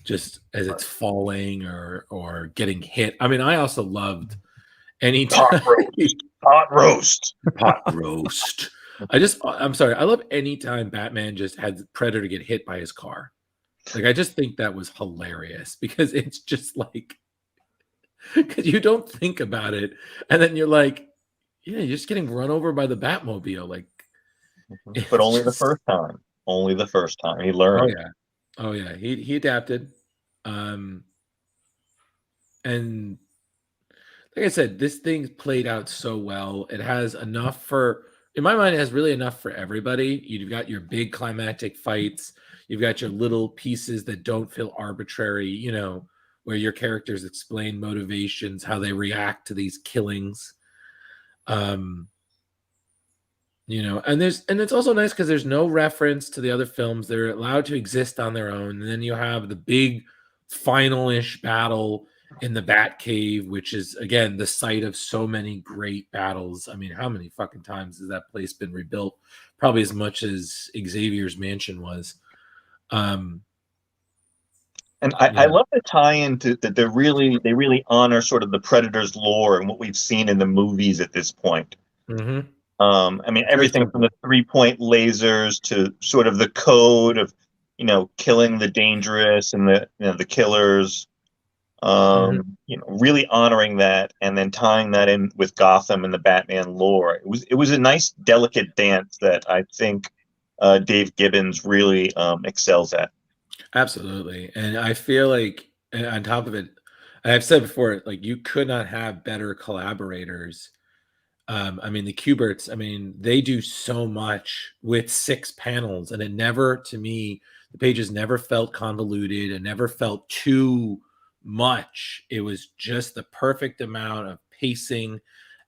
just as it's falling or getting hit. I mean, I also loved any pot roast. I'm sorry. I love any time Batman just had Predator get hit by his car. Like, I just think that was hilarious, because it's just like, because you don't think about it, and then you're like, yeah, you're just getting run over by the Batmobile. Like, but only the first time. Only the first time he learned. Oh yeah. He adapted. And like I said, this thing played out so well. It has enough in my mind, it has really enough for everybody. You've got your big climactic fights. You've got your little pieces that don't feel arbitrary, where your characters explain motivations, how they react to these killings. And it's also nice because there's no reference to the other films. They're allowed to exist on their own. And then you have the big final-ish battle in the Batcave, which is, again, the site of so many great battles. I mean, how many fucking times has that place been rebuilt? Probably as much as Xavier's mansion was. And I love the tie-in to that. They really honor sort of the Predator's lore and what we've seen in the movies at this point. I mean, everything from the 3-point lasers to sort of the code of, killing the dangerous and the killers. Really honoring that, and then tying that in with Gotham and the Batman lore. It was a nice, delicate dance that I think Dave Gibbons really excels at. Absolutely. And I feel like, on top of it, I've said before, like, you could not have better collaborators. I mean, the Kuberts, they do so much with 6 panels, and it never, to me, the pages never felt convoluted and never felt too much. It was just the perfect amount of pacing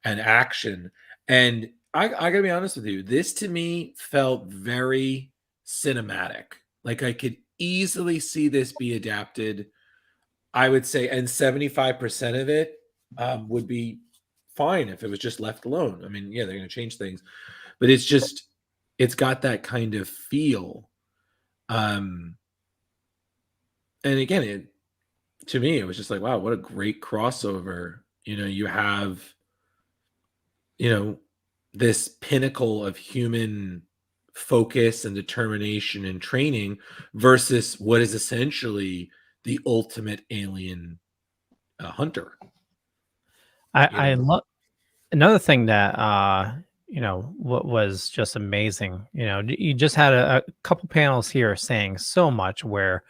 and action. And I gotta be honest with you, this to me felt very cinematic. Like, I could easily see this be adapted, I would say, and 75% of it would be fine if it was just left alone. I mean, yeah, they're going to change things, but it's got that kind of feel. And again, to me, it was just like, wow, what a great crossover. You have, this pinnacle of human focus and determination and training versus what is essentially the ultimate alien hunter. I love another thing that what was just amazing. You just had a couple panels here saying so much where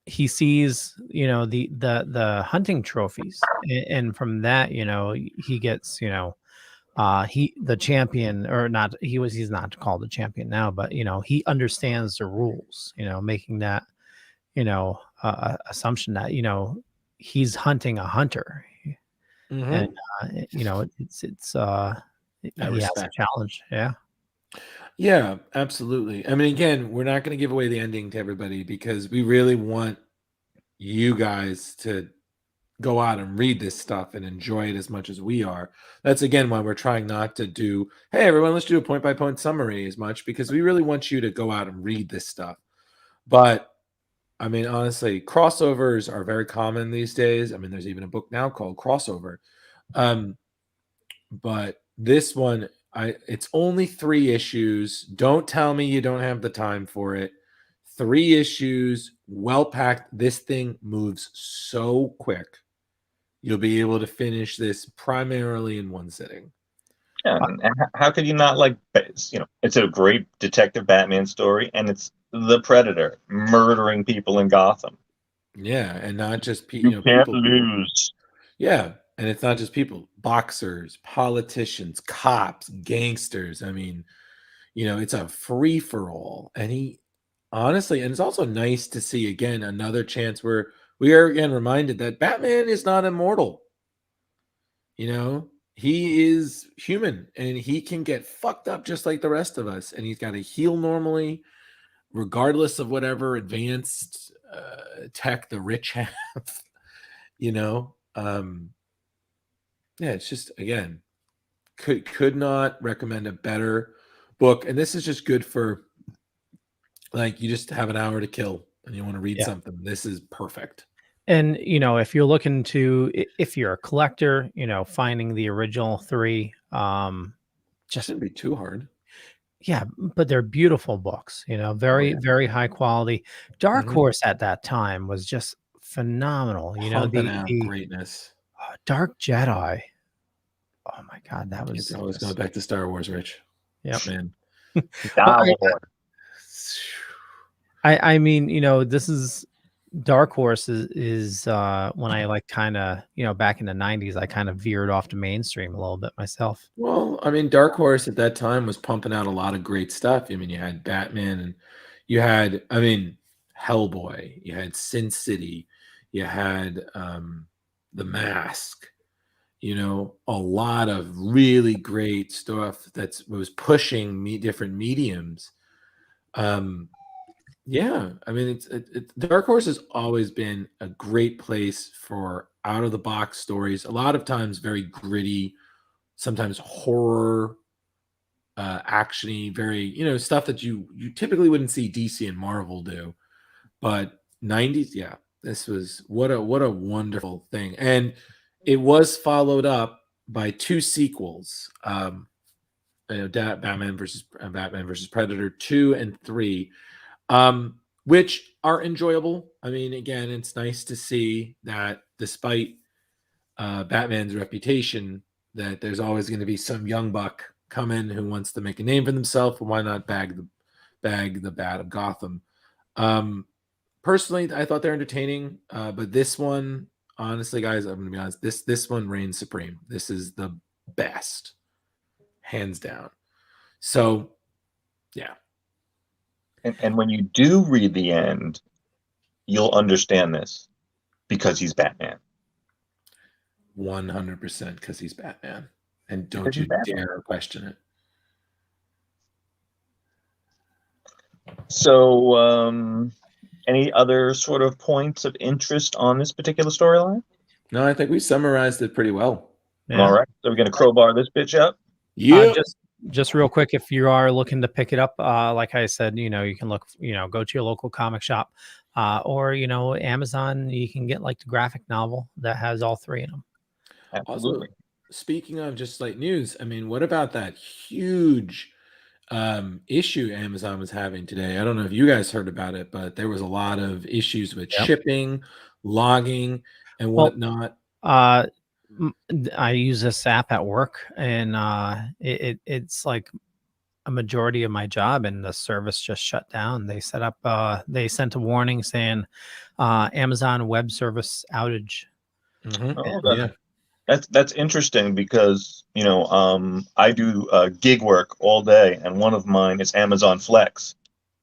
he sees the hunting trophies, and from that he gets the champion, or not, he's not called a champion now, but he understands the rules, making that assumption that he's hunting a hunter. Mm-hmm. And it's he has a challenge. Yeah, absolutely. I mean, again, we're not going to give away the ending to everybody because we really want you guys to go out and read this stuff and enjoy it as much as we are. That's again why we're trying not to do, hey everyone, let's do a point by point summary as much, because we really want you to go out and read this stuff. But I mean, honestly, crossovers are very common these days. I mean, there's even a book now called Crossover. But this one, it's only 3 issues. Don't tell me you don't have the time for it. 3 issues, well packed. This thing moves so quick. You'll be able to finish this primarily in one sitting. Yeah, and how could you not like? It's a great detective Batman story, and it's the Predator murdering people in Gotham. Yeah, and not just you can't lose. Yeah, and it's not just people, boxers, politicians, cops, gangsters. I mean, it's a free for all. And he honestly, and it's also nice to see again another chance where we are again reminded that Batman is not immortal. He is human and he can get fucked up just like the rest of us. And he's got to heal normally, regardless of whatever advanced tech the rich have. It's just, again, could not recommend a better book. And this is just good for, like, you just have an hour to kill and you want to read something. This is perfect. And if you're looking to, if you're a collector, finding the original 3 just shouldn't be too hard. Yeah, but they're beautiful books, very very high quality. Dark Horse at that time was just phenomenal. The greatness. Dark Jedi. Oh my God, that was. It's always going back to Star Wars, Rich. Yep, man. I mean, this is Dark Horse is when I like kind of back in the 90s, I kind of veered off to mainstream a little bit myself. Well, I mean, Dark Horse at that time was pumping out a lot of great stuff. I mean, you had Batman, and you had, Hellboy, you had Sin City, you had The Mask, a lot of really great stuff that was pushing different mediums. Yeah, I mean, Dark Horse has always been a great place for out of the box stories. A lot of times very gritty, sometimes horror, actiony, very stuff that you typically wouldn't see DC and Marvel do. But 90s, yeah, this was what a wonderful thing, and it was followed up by 2 sequels. Batman versus Predator 2 and 3. Which are enjoyable. I mean, again, it's nice to see that despite Batman's reputation, that there's always going to be some young buck come in who wants to make a name for themselves. Why not bag the bat of Gotham? Personally, I thought they're entertaining, but this one, honestly, guys, I'm going to be honest, this one reigns supreme. This is the best, hands down. So, yeah. And when you do read the end, you'll understand this because he's Batman. 100% because he's Batman. And don't you dare question it. So, any other sort of points of interest on this particular storyline? No, I think we summarized it pretty well. Yeah. All right. So we're going to crowbar this bitch up? Yeah. Just real quick, if you are looking to pick it up, like I said, you can look, go to your local comic shop. Or Amazon, you can get like the graphic novel that has all three in them. Absolutely. Also, speaking of just like news, I mean, what about that huge issue Amazon was having today? I don't know if you guys heard about it, but there was a lot of issues with shipping, logging, and whatnot. I use this app at work, and it's like a majority of my job, and the service just shut down. They sent a warning saying Amazon Web Service outage. That's interesting because I do gig work all day, and one of mine is Amazon Flex,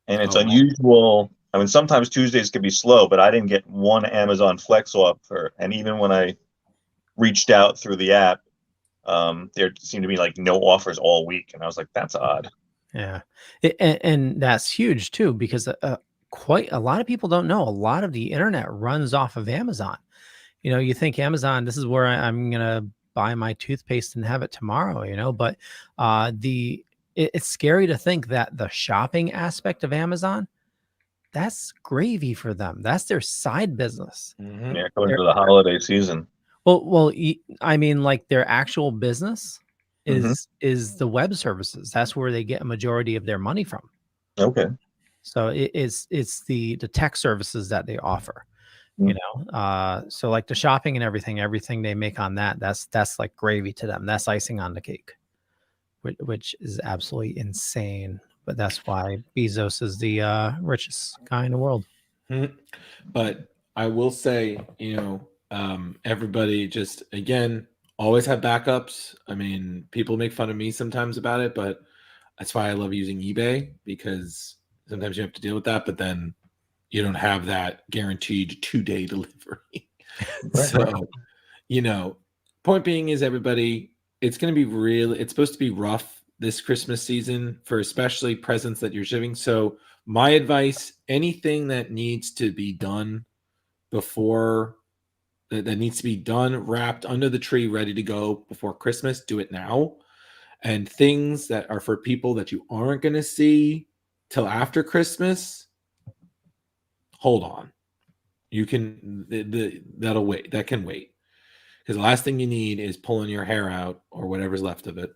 and it's unusual. I mean, sometimes Tuesdays can be slow, but I didn't get one Amazon Flex offer, and even when I reached out through the app, there seemed to be like no offers all week, and I was like, that's odd. Yeah, and that's huge too, because quite a lot of people don't know a lot of the internet runs off of Amazon. You think Amazon, this is where I'm gonna buy my toothpaste and have it tomorrow, but it's scary to think that the shopping aspect of Amazon, that's gravy for them. That's their side business. Yeah, going to the holiday season. Well, I mean, like their actual business is the web services. That's where they get a majority of their money from. Okay. So it's the tech services that they offer. So like the shopping and everything they make on that's like gravy to them. That's icing on the cake, which is absolutely insane. But that's why Bezos is the richest guy in the world. But I will say, everybody just, again, always have backups. I mean, people make fun of me sometimes about it, but that's why I love using eBay, because sometimes you have to deal with that, but then you don't have that guaranteed 2-day delivery. So, point being is, everybody, it's going to be it's supposed to be rough this Christmas season for especially presents that you're shipping. So my advice, anything that needs to be done before that needs to be done, wrapped under the tree, ready to go before Christmas, do it now. And things that are for people that you aren't going to see till after Christmas, hold on. You can, that'll wait. That can wait. Because the last thing you need is pulling your hair out or whatever's left of it.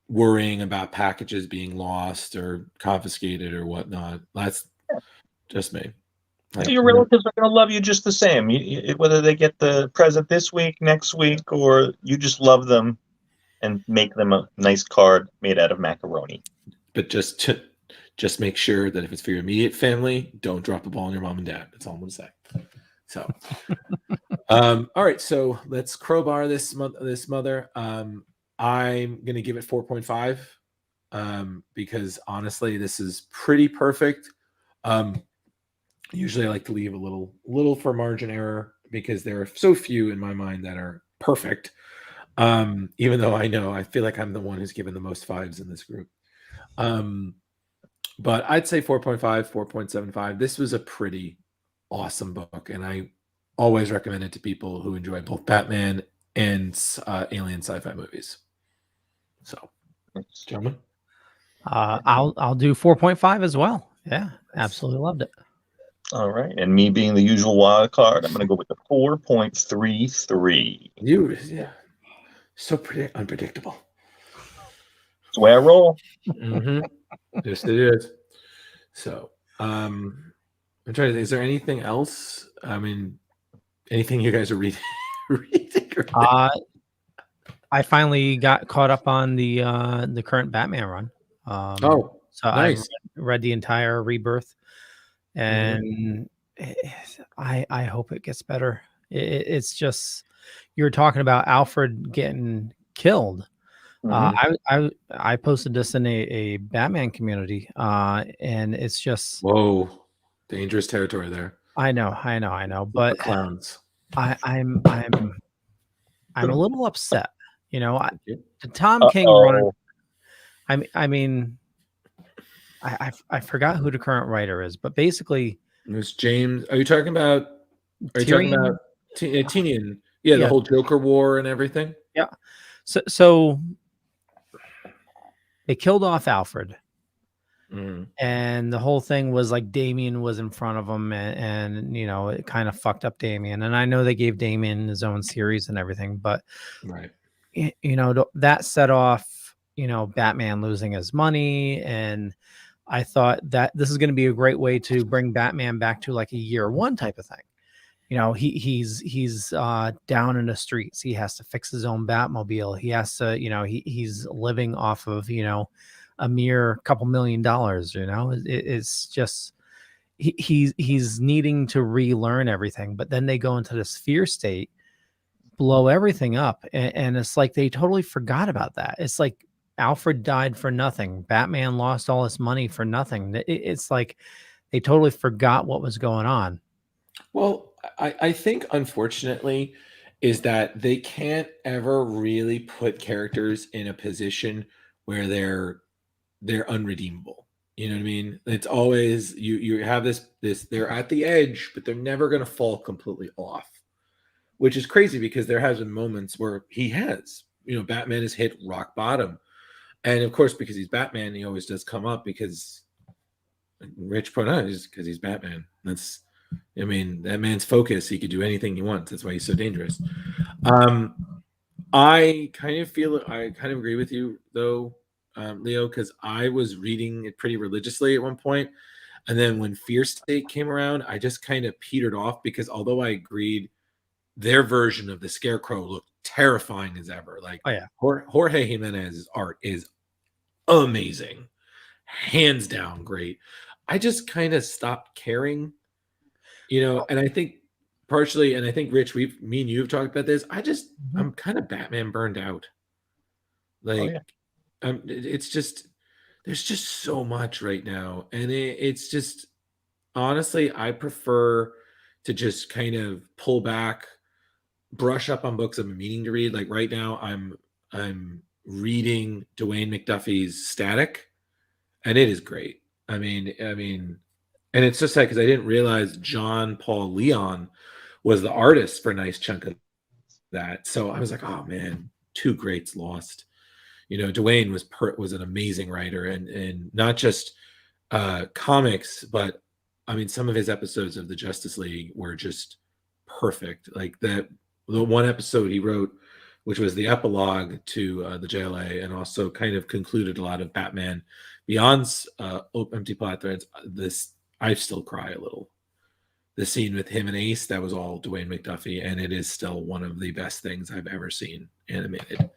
Worrying about packages being lost or confiscated or whatnot. That's just me. Your relatives are going to love you just the same. Whether they get the present this week, next week, or you just love them and make them a nice card made out of macaroni. But just make sure that if it's for your immediate family, don't drop the ball on your mom and dad. That's all I'm going to say. So, all right. So let's crowbar this mother. I'm going to give it 4.5 because honestly, this is pretty perfect. Usually I like to leave a little for margin error because there are so few in my mind that are perfect. Even though I feel like I'm the one who's given the most 5s in this group. But I'd say 4.5, 4.75. This was a pretty awesome book, and I always recommend it to people who enjoy both Batman and alien sci-fi movies. So, gentlemen, I'll do 4.5 as well. Yeah, absolutely loved it. All right, and me being the usual wild card, I'm going to go with the 4.33. So unpredictable. That's the way I roll. Yes, it is. So, I'm trying to think, is there anything else? I mean, anything you guys are reading? I finally got caught up on the current Batman run. So nice. I read the entire Rebirth, and I hope it gets better. It's just, you're talking about Alfred getting killed. I posted this in a Batman community, and it's just, whoa, dangerous territory there. I know, but clowns. I'm a little upset. The Tom King run. I mean, I forgot who the current writer is, but basically, it was James. Are you talking about? Tynion? Yeah, the whole Joker war and everything. Yeah. So they killed off Alfred, And the whole thing was like Damian was in front of him, and you know, it kind of fucked up Damian. And I know they gave Damian his own series and everything, but you know, that set off, you know, Batman losing his money. And I thought that this is going to be a great way to bring Batman back to like a year one type of thing. You know, he's down in the streets. He has to fix his own Batmobile. He has to, you know, he's living off of, you know, a mere couple $1 million. You know, it's just he's needing to relearn everything. But then they go into this fear state, blow everything up, and it's like they totally forgot about that. It's like Alfred died for nothing. Batman lost all his money for nothing. It's like they totally forgot what was going on. Well, I think, unfortunately, is that they can't ever really put characters in a position where they're unredeemable. You know what I mean? It's always you have this they're at the edge, but they're never going to fall completely off, which is crazy because there has been moments where he has, you know, Batman has hit rock bottom. And of course, because he's Batman, he always does come up because Rich put on is because he's Batman. That's, I mean, that man's focus. He could do anything he wants. That's why he's so dangerous. I kind of agree with you though, Leo, because I was reading it pretty religiously at one point, and then when Fear State came around, I just kind of petered off because although I agreed their version of the Scarecrow looked terrifying as ever, like Jorge Jimenez's art is amazing, hands down great. I just kind of stopped caring. You know, and I think partially, and I think Rich, me and you have talked about this. I'm kind of Batman burned out. Like, it's just, there's just so much right now. And it's just, honestly, I prefer to just kind of pull back, brush up on books I'm meaning to read. Like right now, I'm reading Dwayne McDuffie's Static, and it is great. I mean, and it's just like, because I didn't realize John Paul Leon was the artist for a nice chunk of that. So I was like, oh man, two greats lost. You know, Dwayne was an amazing writer, and not just comics, but I mean, some of his episodes of the Justice League were just perfect. Like the one episode he wrote, which was the epilogue to the JLA, and also kind of concluded a lot of Batman Beyond's Empty Plot Threads. I still cry a little. The scene with him and Ace, that was all Dwayne McDuffie, and it is still one of the best things I've ever seen animated.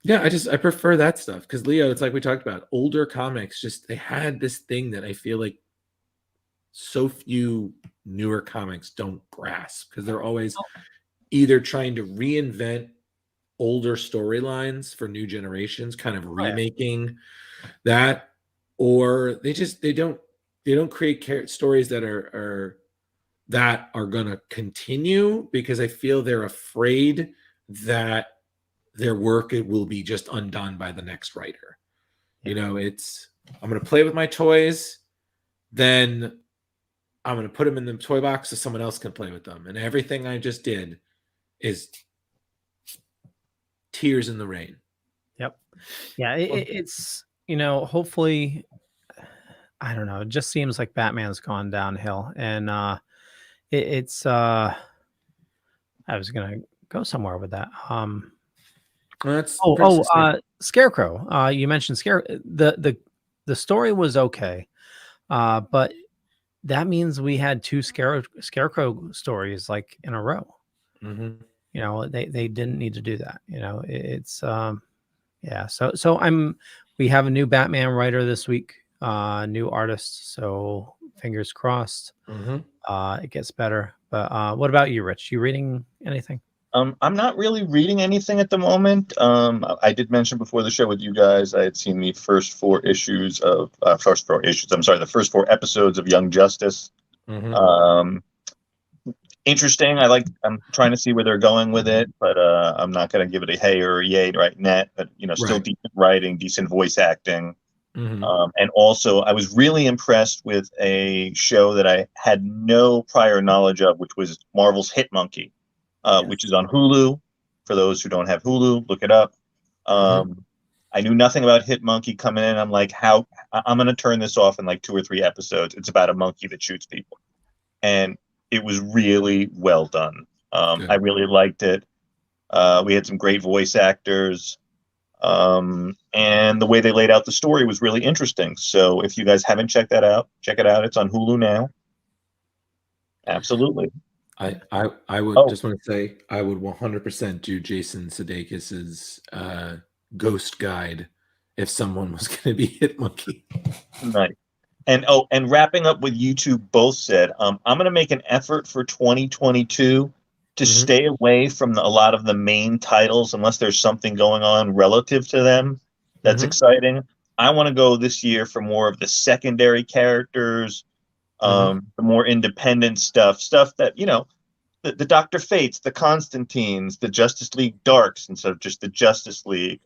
Yeah, I prefer that stuff because Leo, it's like we talked about, older comics, just they had this thing that I feel like so few newer comics don't grasp because they're always either trying to reinvent older storylines for new generations, kind of remaking that, or they don't create stories that are gonna continue because I feel they're afraid that their work will be just undone by the next writer. You know, I'm gonna play with my toys, then I'm gonna put them in the toy box so someone else can play with them, and everything I just did is tears in the rain. Yep. Yeah, it's, you know, hopefully, I don't know, it just seems like Batman's gone downhill, and I was gonna go somewhere with that. Scarecrow. You mentioned Scarecrow. The story was okay, but that means we had two Scarecrow stories like in a row. You know, they didn't need to do that. You know, it's yeah. So we have a new Batman writer this week, new artist. So fingers crossed, it gets better. But what about you, Rich? You reading anything? I'm not really reading anything at the moment. I did mention before the show with you guys, I had seen the first four episodes of Young Justice. Interesting. I'm trying to see where they're going with it, but I'm not going to give it a hey or a yay right now. But you know, still decent writing, decent voice acting. And also, I was really impressed with a show that I had no prior knowledge of, which was Marvel's Hit Monkey. Which is on Hulu. For those who don't have Hulu, look it up. I knew nothing about Hit Monkey coming in. I'm like, I'm going to turn this off in like 2 or 3 episodes. It's about a monkey that shoots people. And it was really well done. I really liked it. We had some great voice actors. And the way they laid out the story was really interesting. So if you guys haven't checked that out, check it out. It's on Hulu now. Absolutely. I would just want to say I would 100% do Jason Sudeikis's Ghost Guide if someone was going to be Hit Monkey. Nice. And wrapping up what you two both said, I'm going to make an effort for 2022 to stay away from a lot of the main titles unless there's something going on relative to them that's exciting. I want to go this year for more of the secondary characters, the more independent stuff that, the Dr. Fates, the Constantines, the Justice League Darks instead of just the Justice League,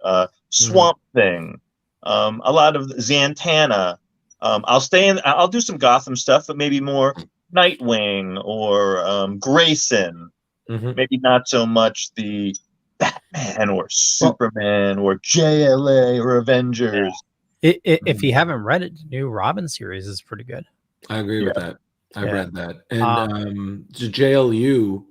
Swamp Thing, a lot of Zatanna. I'll do some Gotham stuff, but maybe more Nightwing or Grayson. Maybe not so much the Batman or Superman or JLA or Avengers. If you haven't read it, the new Robin series is pretty good. I agree with that. I read that. And JLU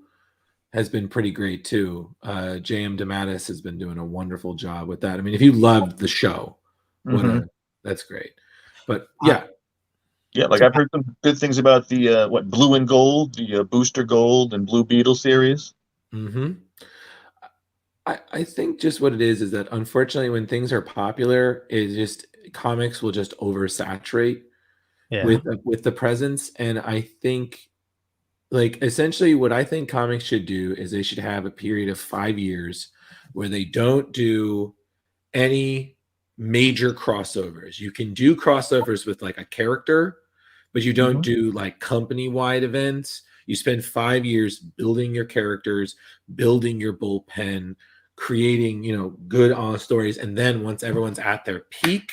has been pretty great too. J.M. DeMatteis has been doing a wonderful job with that. I mean, if you loved the show, that's great. But yeah, like I've heard some good things about the Blue and Gold, the Booster Gold and Blue Beetle series. I think just what it is that unfortunately when things are popular, comics will just oversaturate with the presence. And I think essentially what I think comics should do is they should have a period of 5 years where they don't do any major crossovers. You can do crossovers with like a character, but you don't do like company-wide events. You spend 5 years building your characters, building your bullpen, creating, good honest stories. And then once everyone's at their peak,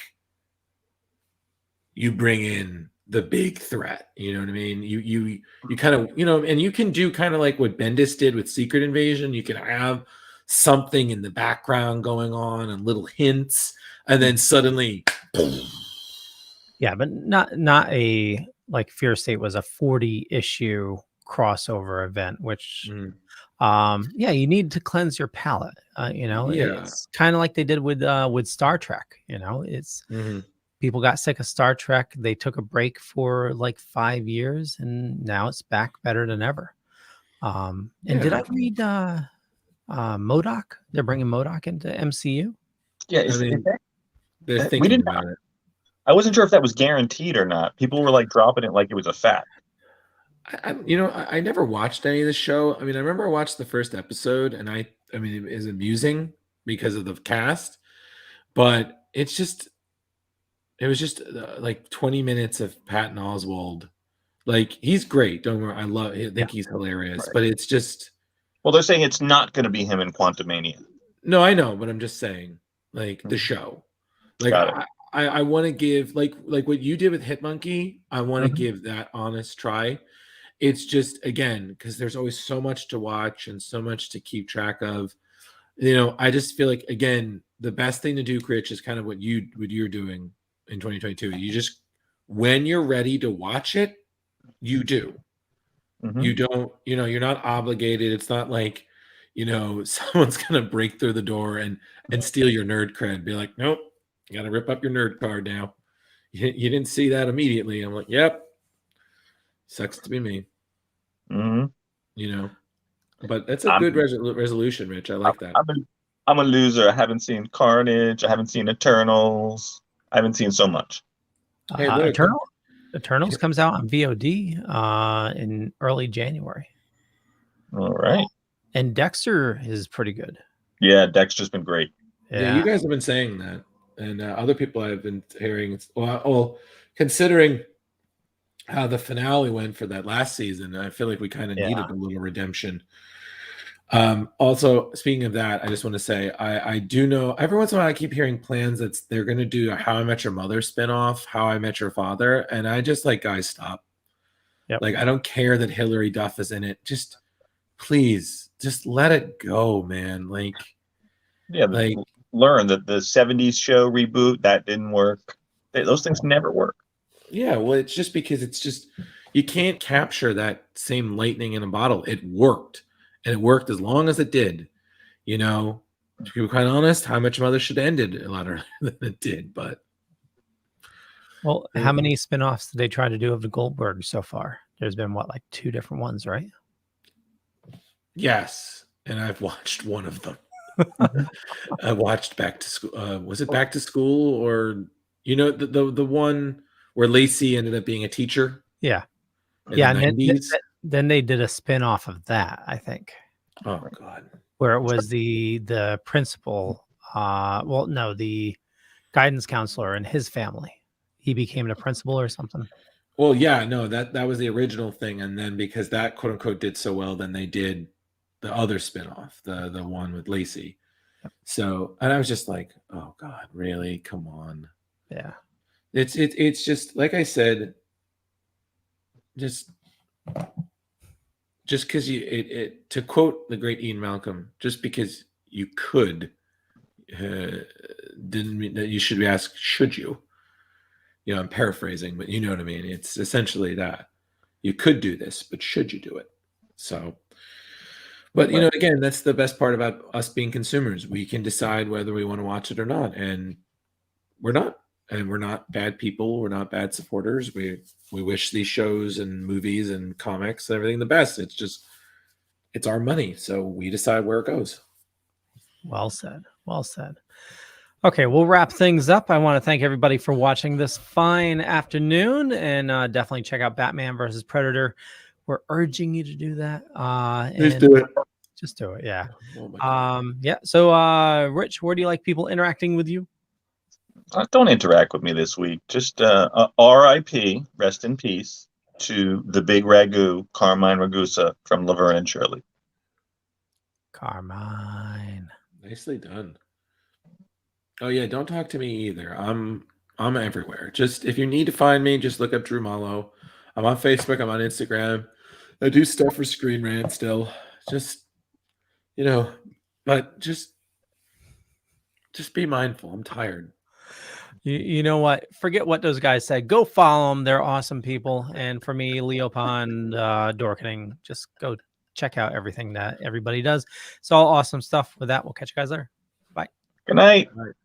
you bring in the big threat. You know what I mean? You kind of, and you can do kind of like what Bendis did with Secret Invasion. You can have something in the background going on and little hints, and then suddenly boom. Yeah, but not a like Fear State was a 40 issue crossover event, which you need to cleanse your palate. It's kind of like they did with Star Trek. It's people got sick of Star Trek. They took a break for like 5 years, and now it's back better than ever. Did I read MODOK? They're bringing MODOK into MCU. Yeah, they're thinking about it. I wasn't sure if that was guaranteed or not. People were like dropping it like it was a fact. I never watched any of the show. I mean, I remember I watched the first episode, and I mean, it was amusing because of the cast, but it was just like 20 minutes of Patton Oswalt. Like, he's great. Don't worry. I think he's hilarious, but it's just. Well, they're saying it's not going to be him in Quantumania. No, I know, but I'm just saying, like, the show. Like, I want to give, like what you did with Hit Monkey, I want to give that honest try. It's just, again, because there's always so much to watch and so much to keep track of. I just feel like, again, the best thing to do, Rich, is kind of what you're doing in 2022. You just, when you're ready to watch it, you do. You don't, you're not obligated. It's not like, someone's going to break through the door and steal your nerd cred. Be like, nope, you got to rip up your nerd card now. You didn't see that immediately. I'm like, yep. Sucks to be me. But that's a good resolution, Rich. I like that. I'm a loser. I haven't seen Carnage. I haven't seen Eternals. I haven't seen so much. Hey, look, Eternals comes out on VOD in early January. All right. And Dexter is pretty good. Yeah, Dexter's been great. Yeah, you guys have been saying that. And other people I've been hearing, well, considering how the finale went for that last season, I feel like we kind of needed a little redemption. Also, speaking of that, I just want to say I do know every once in a while I keep hearing plans that they're going to do a How I Met Your Mother spinoff, How I Met Your Father, and I just like, guys, stop. Like, I don't care that Hilary Duff is in it. Just please, just let it go, man. Like, learned that the 70s show reboot, that didn't work. Those things never work. Yeah, well, it's just because you can't capture that same lightning in a bottle. It worked, and it worked as long as it did. To be quite honest, How Much Mother should have ended a lot earlier than it did. But well, how many spin-offs did they try to do of the Goldberg so far? There's been like 2 different ones, right? Yes, and I've watched one of them. I watched Back to School. Was it Back to School, or the one where Lacey ended up being a teacher? Yeah, yeah. And then they did a spin-off of that, I think. Oh God. Where it was the principal, the guidance counselor and his family. He became the principal or something. Well, yeah, no, that was the original thing, and then because that quote unquote did so well, then they did the other spinoff, the one with Lacey. Yep. So, and I was just like, oh God, really? Come on. Yeah. It's just like I said, just because to quote the great Ian Malcolm, just because you could didn't mean that you should be asked, should you? I'm paraphrasing, but you know what I mean. It's essentially that you could do this, but should you do it? So, but again, that's the best part about us being consumers. We can decide whether we want to watch it or not, and we're not. And we're not bad people. We're not bad supporters. We wish these shows and movies and comics and everything the best. It's just, it's our money. So we decide where it goes. Well said. Well said. Okay, we'll wrap things up. I want to thank everybody for watching this fine afternoon, and definitely check out Batman versus Predator. We're urging you to do that. Just do it. Just do it. Yeah. Yeah. So, Rich, where do you like people interacting with you? Don't interact with me this week. Just R.I.P. Rest in peace to the big ragu, Carmine Ragusa from Laverne and Shirley. Carmine, nicely done. Oh yeah, don't talk to me either. I'm everywhere. Just if you need to find me, just look up Drew Mollo. I'm on Facebook. I'm on Instagram. I do stuff for Screen Rant still. Just but just be mindful. I'm tired. You know what? Forget what those guys said. Go follow them. They're awesome people. And for me, Leo Pond, Dorkening, just go check out everything that everybody does. It's all awesome stuff. With that, we'll catch you guys later. Bye. Good night. All right.